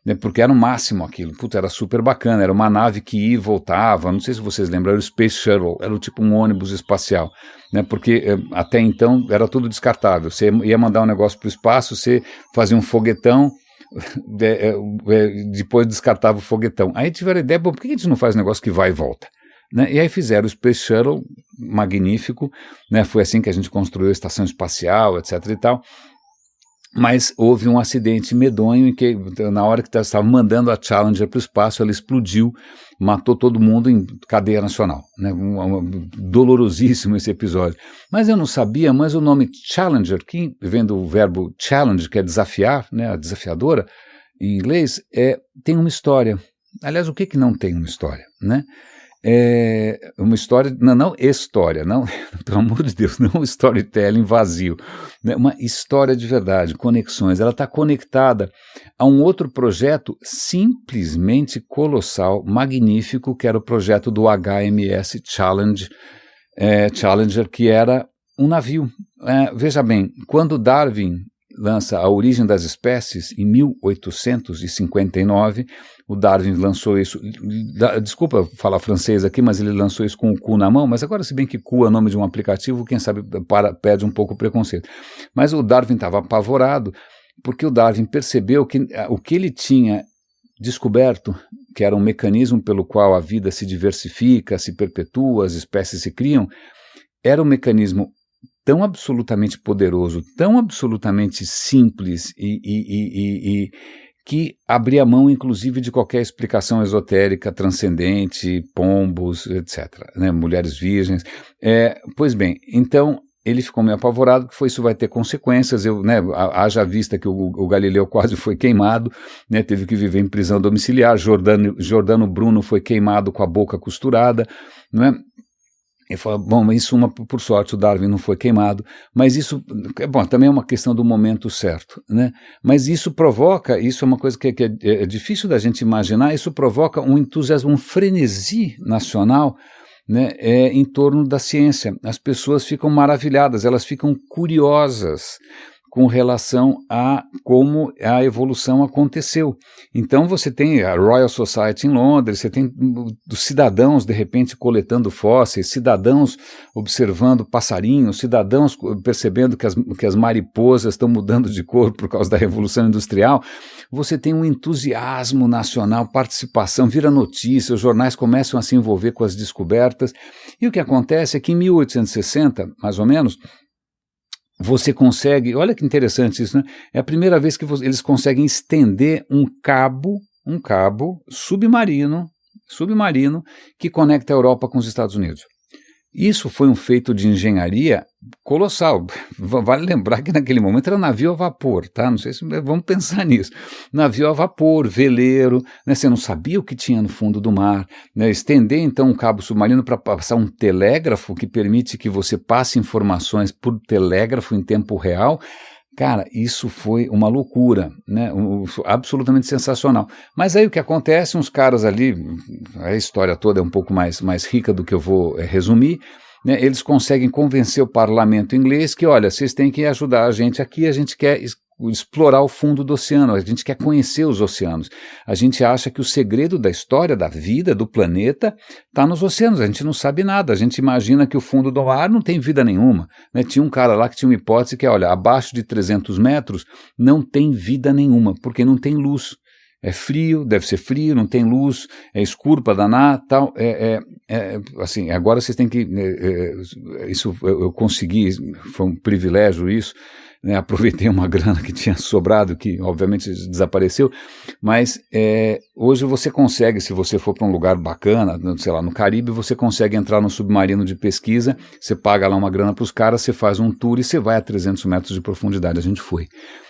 né, porque era o máximo aquilo. Puta, era super bacana, era uma nave que ia e voltava, não sei se vocês lembram, era o Space Shuttle, era tipo um ônibus espacial, né, porque até então era tudo descartável. Você ia mandar um negócio para o espaço, você fazia um foguetão, depois descartava o foguetão. Aí tiveram a ideia, por que a gente não faz um negócio que vai e volta? Né? E aí fizeram o Space Shuttle, magnífico, né? Foi assim que a gente construiu a estação espacial, etc. e tal. Mas houve um acidente medonho em que, na hora que estava mandando a Challenger para o espaço, ela explodiu, matou todo mundo em cadeia nacional. Né? Dolorosíssimo esse episódio. Mas eu não sabia, mas o nome Challenger, que vem do verbo challenge, que é desafiar, né? A desafiadora, em inglês, tem uma história. Aliás, o que não tem uma história, né? Uma história, não história, não, pelo amor de Deus, não storytelling vazio, né? Uma história de verdade, conexões. Ela está conectada a um outro projeto simplesmente colossal, magnífico, que era o projeto do HMS Challenger, que era um navio. Veja bem, quando Darwin lança A Origem das Espécies, em 1859, o Darwin lançou isso, desculpa falar francês aqui, mas ele lançou isso com o cu na mão, mas agora se bem que cu é nome de um aplicativo, quem sabe perde um pouco o preconceito. Mas o Darwin estava apavorado, porque o Darwin percebeu que o que ele tinha descoberto, que era um mecanismo pelo qual a vida se diversifica, se perpetua, as espécies se criam, era um mecanismo tão absolutamente poderoso, tão absolutamente simples e que abria mão, inclusive, de qualquer explicação esotérica, transcendente, pombos, etc., né, mulheres virgens. Pois bem, então ele ficou meio apavorado, porque isso vai ter consequências, né, haja vista que o Galileu quase foi queimado, né, teve que viver em prisão domiciliar, Giordano Bruno foi queimado com a boca costurada, não é? Ele falou, bom, isso por sorte o Darwin não foi queimado, mas isso, bom, também é uma questão do momento certo, né? Mas isso provoca, isso é uma coisa que é difícil da gente imaginar, isso provoca um entusiasmo, um frenesi nacional, né, em torno da ciência. As pessoas ficam maravilhadas, elas ficam curiosas com relação a como a evolução aconteceu. Então você tem a Royal Society em Londres, você tem os cidadãos de repente coletando fósseis, cidadãos observando passarinhos, cidadãos percebendo que as mariposas estão mudando de cor por causa da Revolução Industrial. Você tem um entusiasmo nacional, participação, vira notícia, os jornais começam a se envolver com as descobertas. E o que acontece é que em 1860, mais ou menos, você consegue, olha que interessante isso, né? É a primeira vez que eles conseguem estender um cabo submarino que conecta a Europa com os Estados Unidos. Isso foi um feito de engenharia colossal. Vale lembrar que naquele momento era navio a vapor, tá? Não sei se vamos pensar nisso. Navio a vapor, veleiro, né? Você não sabia o que tinha no fundo do mar, né? Estender então um cabo submarino para passar um telégrafo que permite que você passe informações por telégrafo em tempo real. Cara, isso foi uma loucura, né? Absolutamente sensacional. Mas aí o que acontece, uns caras ali, a história toda é um pouco mais rica do que eu vou resumir, né? Eles conseguem convencer o parlamento inglês que, olha, vocês têm que ajudar a gente aqui, a gente quer explorar o fundo do oceano, a gente quer conhecer os oceanos. A gente acha que o segredo da história, da vida, do planeta, está nos oceanos, a gente não sabe nada, a gente imagina que o fundo do mar não tem vida nenhuma, né? Tinha um cara lá que tinha uma hipótese que, olha, abaixo de 300 metros não tem vida nenhuma, porque não tem luz. É frio, deve ser frio, não tem luz, é escuro para danar, tal. Assim, agora vocês têm que... isso eu consegui, foi um privilégio isso, né, aproveitei uma grana que tinha sobrado, que obviamente desapareceu, mas hoje você consegue, se você for para um lugar bacana, sei lá, no Caribe, você consegue entrar num submarino de pesquisa, você paga lá uma grana para os caras, você faz um tour e você vai a 300 metros de profundidade, a gente foi.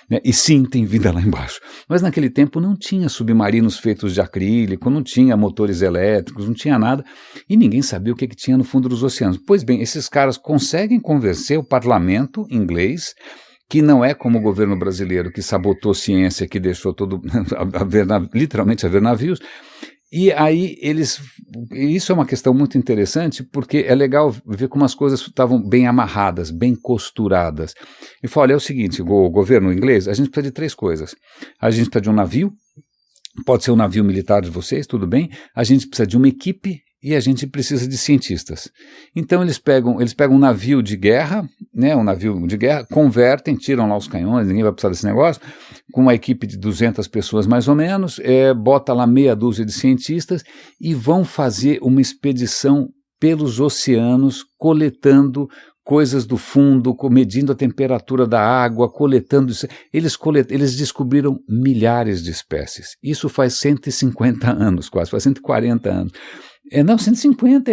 Né? E sim, tem vida lá embaixo. Mas naquele tempo não tinha submarinos feitos de acrílico, não tinha motores elétricos, não tinha nada, e ninguém sabia o que tinha no fundo dos oceanos. Pois bem, esses caras conseguem convencer o parlamento inglês, que não é como o governo brasileiro, que sabotou ciência, que deixou todo literalmente a ver navios. E aí isso é uma questão muito interessante, porque é legal ver como as coisas estavam bem amarradas, bem costuradas. E falou, olha, é o seguinte, o governo inglês, a gente precisa de 3 coisas. A gente precisa de um navio, pode ser um navio militar de vocês, tudo bem. A gente precisa de uma equipe e a gente precisa de cientistas. Então eles pegam um navio de guerra, né, convertem, tiram lá os canhões, ninguém vai precisar desse negócio, com uma equipe de 200 pessoas mais ou menos, bota lá meia dúzia de cientistas e vão fazer uma expedição pelos oceanos, coletando coisas do fundo, medindo a temperatura da água, coletando isso. Eles descobriram milhares de espécies. Isso faz 150 anos quase, faz 140 anos. Não, 150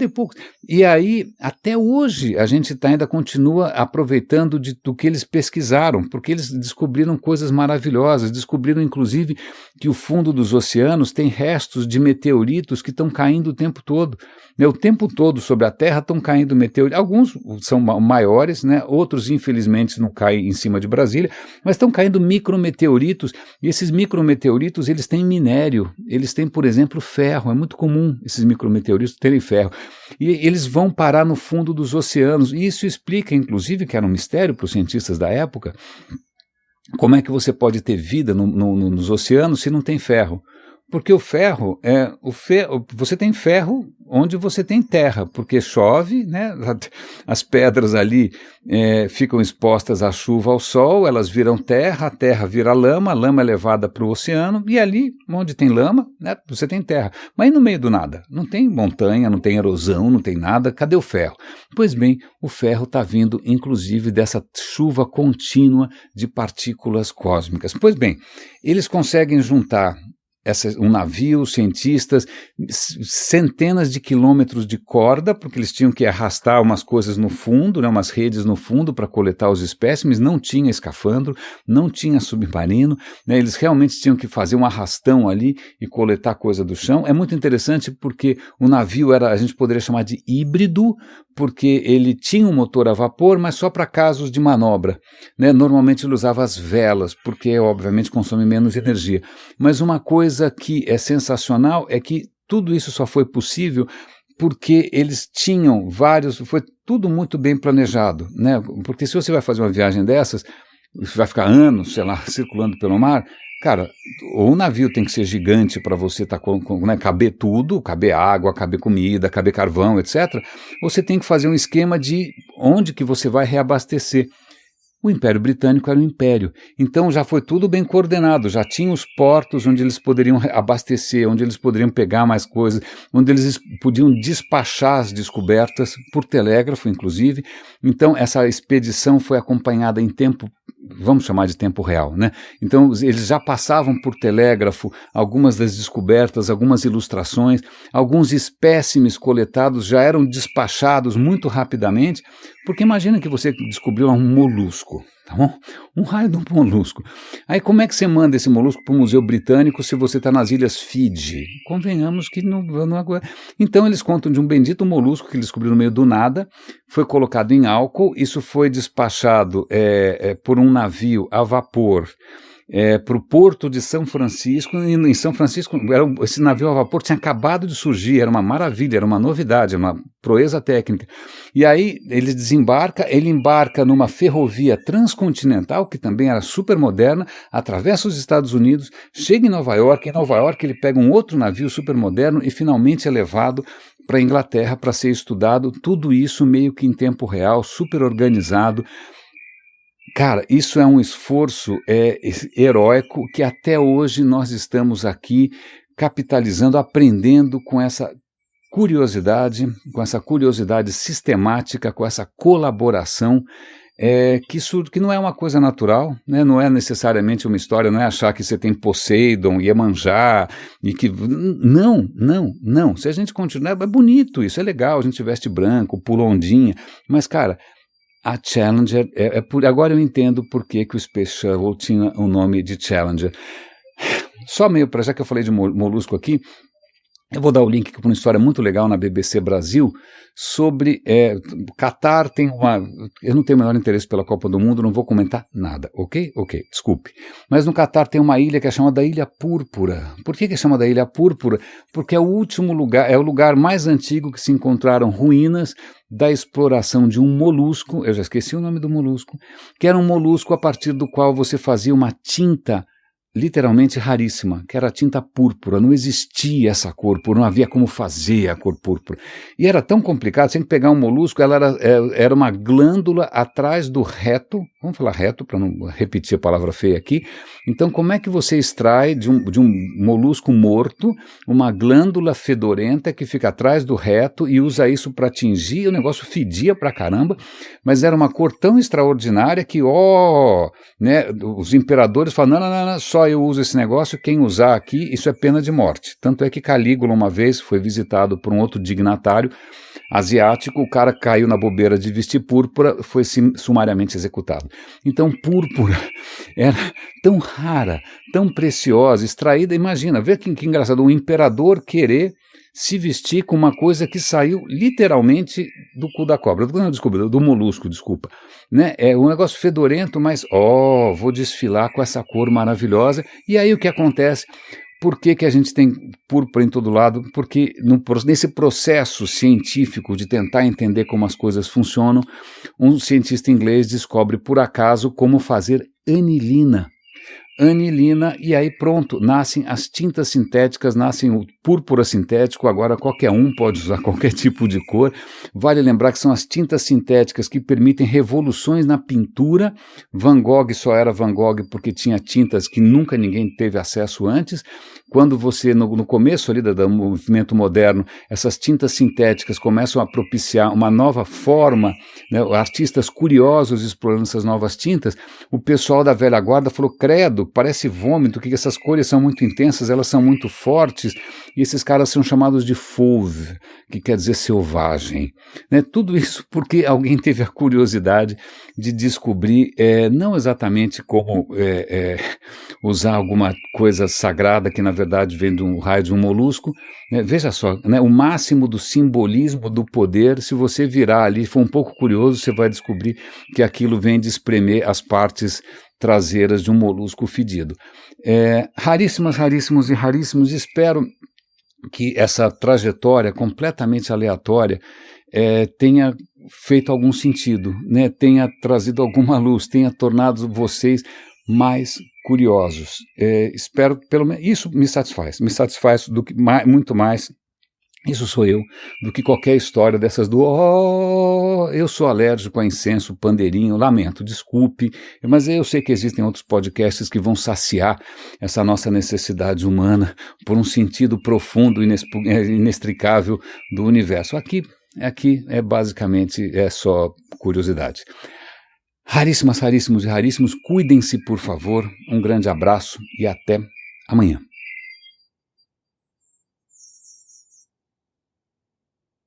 e poucos. E aí, até hoje, a gente ainda continua aproveitando do que eles pesquisaram, porque eles descobriram coisas maravilhosas, descobriram, inclusive, que o fundo dos oceanos tem restos de meteoritos que estão caindo o tempo todo. O tempo todo sobre a Terra estão caindo meteoritos. Alguns são maiores, né? Outros, infelizmente, não caem em cima de Brasília, mas estão caindo micrometeoritos, e esses micrometeoritos, eles têm minério, eles têm, por exemplo, ferro, é muito comum esses micrometeoritos terem ferro, e eles vão parar no fundo dos oceanos, e isso explica, inclusive, que era um mistério para os cientistas da época, como é que você pode ter vida nos oceanos se não tem ferro? Porque o ferro, você tem ferro onde você tem terra, porque chove, né? As pedras ali ficam expostas à chuva, ao sol, elas viram terra, a terra vira lama, a lama é levada para o oceano, e ali, onde tem lama, né, você tem terra. Mas e no meio do nada? Não tem montanha, não tem erosão, não tem nada, cadê o ferro? Pois bem, o ferro está vindo, inclusive, dessa chuva contínua de partículas cósmicas. Pois bem, eles conseguem juntar um navio, cientistas, centenas de quilômetros de corda, porque eles tinham que arrastar umas coisas no fundo, né, umas redes no fundo para coletar os espécimes, não tinha escafandro, não tinha submarino, né, eles realmente tinham que fazer um arrastão ali e coletar coisa do chão. É muito interessante porque o navio era, a gente poderia chamar de híbrido, porque ele tinha um motor a vapor, mas só para casos de manobra, né? Normalmente ele usava as velas, porque obviamente consome menos energia. Mas uma coisa que é sensacional é que tudo isso só foi possível porque eles tinham foi tudo muito bem planejado, né? Porque se você vai fazer uma viagem dessas, você vai ficar anos, sei lá, circulando pelo mar. Cara, ou o navio tem que ser gigante para você né, caber tudo, caber água, caber comida, caber carvão, etc. Ou você tem que fazer um esquema de onde que você vai reabastecer. O Império Britânico era um império, então já foi tudo bem coordenado, já tinha os portos onde eles poderiam abastecer, onde eles poderiam pegar mais coisas, onde eles podiam despachar as descobertas, por telégrafo inclusive. Então essa expedição foi acompanhada em tempo, vamos chamar de tempo real, né? Então eles já passavam por telégrafo algumas das descobertas, algumas ilustrações, alguns espécimes coletados já eram despachados muito rapidamente, porque imagina que você descobriu um molusco, tá bom? Um raio de um molusco. Aí como é que você manda esse molusco para o Museu Britânico se você está nas Ilhas Fiji? Convenhamos que não. Então eles contam de um bendito molusco que eles descobriram no meio do nada, foi colocado em álcool, isso foi despachado por um navio a vapor para o porto de São Francisco, e em São Francisco esse navio a vapor tinha acabado de surgir, era uma maravilha, era uma novidade, uma proeza técnica. E aí ele embarca numa ferrovia transcontinental, que também era super moderna, atravessa os Estados Unidos, chega em Nova York ele pega um outro navio super moderno e finalmente é levado para a Inglaterra para ser estudado, tudo isso meio que em tempo real, super organizado. Cara, isso é um esforço heróico que até hoje nós estamos aqui capitalizando, aprendendo com essa curiosidade sistemática, com essa colaboração, que não é uma coisa natural, né? Não é necessariamente uma história, não é achar que você tem Poseidon, Iemanjá, e que... Não. Se a gente continuar, é bonito isso, é legal, a gente veste branco, pula ondinha, mas, cara... A Challenger, agora eu entendo por que o Space Shuttle tinha o nome de Challenger. Só meio para já que eu falei de molusco aqui, eu vou dar o link para uma história muito legal na BBC Brasil sobre Catar tem eu não tenho o menor interesse pela Copa do Mundo, não vou comentar nada, ok? Ok, desculpe. Mas no Catar tem uma ilha que é chamada Ilha Púrpura. Por que é chamada Ilha Púrpura? Porque é o último lugar, é o lugar mais antigo que se encontraram ruínas da exploração de um molusco, eu já esqueci o nome do molusco, que era um molusco a partir do qual você fazia uma tinta literalmente raríssima, que era a tinta púrpura. Não existia essa cor púrpura, não havia como fazer a cor púrpura. E era tão complicado, você tinha que pegar um molusco, ela era uma glândula atrás do reto, vamos falar reto para não repetir a palavra feia aqui. Então como é que você extrai de um molusco morto uma glândula fedorenta que fica atrás do reto e usa isso para tingir? O negócio fedia pra caramba, mas era uma cor tão extraordinária que, né, os imperadores falaram, não, só eu uso esse negócio, quem usar aqui, isso é pena de morte. Tanto é que Calígula uma vez foi visitado por um outro dignatário asiático, o cara caiu na bobeira de vestir púrpura, foi sumariamente executado. Então púrpura era tão rara, tão preciosa, extraída, imagina, vê que engraçado, um imperador querer se vestir com uma coisa que saiu literalmente do cu da cobra, do molusco, desculpa. Né? É um negócio fedorento, mas vou desfilar com essa cor maravilhosa. E aí o que acontece? Por que a gente tem púrpura em todo lado? Porque nesse processo científico de tentar entender como as coisas funcionam, um cientista inglês descobre por acaso como fazer anilina. anilina, e aí pronto, nascem as tintas sintéticas, nascem o púrpura sintético. Agora qualquer um pode usar qualquer tipo de cor. Vale lembrar que são as tintas sintéticas que permitem revoluções na pintura. Van Gogh só era Van Gogh porque tinha tintas que nunca ninguém teve acesso antes. Quando você, no começo ali do movimento moderno, essas tintas sintéticas começam a propiciar uma nova forma, né, artistas curiosos explorando essas novas tintas, o pessoal da velha guarda falou: credo, parece vômito, que essas cores são muito intensas, elas são muito fortes, e esses caras são chamados de fauve, que quer dizer selvagem. Né? Tudo isso porque alguém teve a curiosidade de descobrir, não exatamente como usar alguma coisa sagrada que na verdade vem do raio de um molusco. Veja só, né, o máximo do simbolismo do poder, se você virar ali, for um pouco curioso, você vai descobrir que aquilo vem de espremer as partes traseiras de um molusco fedido. Raríssimas, raríssimos e raríssimos. Espero que essa trajetória completamente aleatória tenha feito algum sentido, né, tenha trazido alguma luz, tenha tornado vocês mais curiosos. Espero, pelo menos, isso me satisfaz do que muito mais, isso sou eu, do que qualquer história dessas eu sou alérgico a incenso, pandeirinho, lamento, desculpe, mas eu sei que existem outros podcasts que vão saciar essa nossa necessidade humana por um sentido profundo e inextricável do universo. Aqui basicamente só curiosidade. Raríssimas, raríssimos e raríssimos, cuidem-se, por favor. Um grande abraço e até amanhã.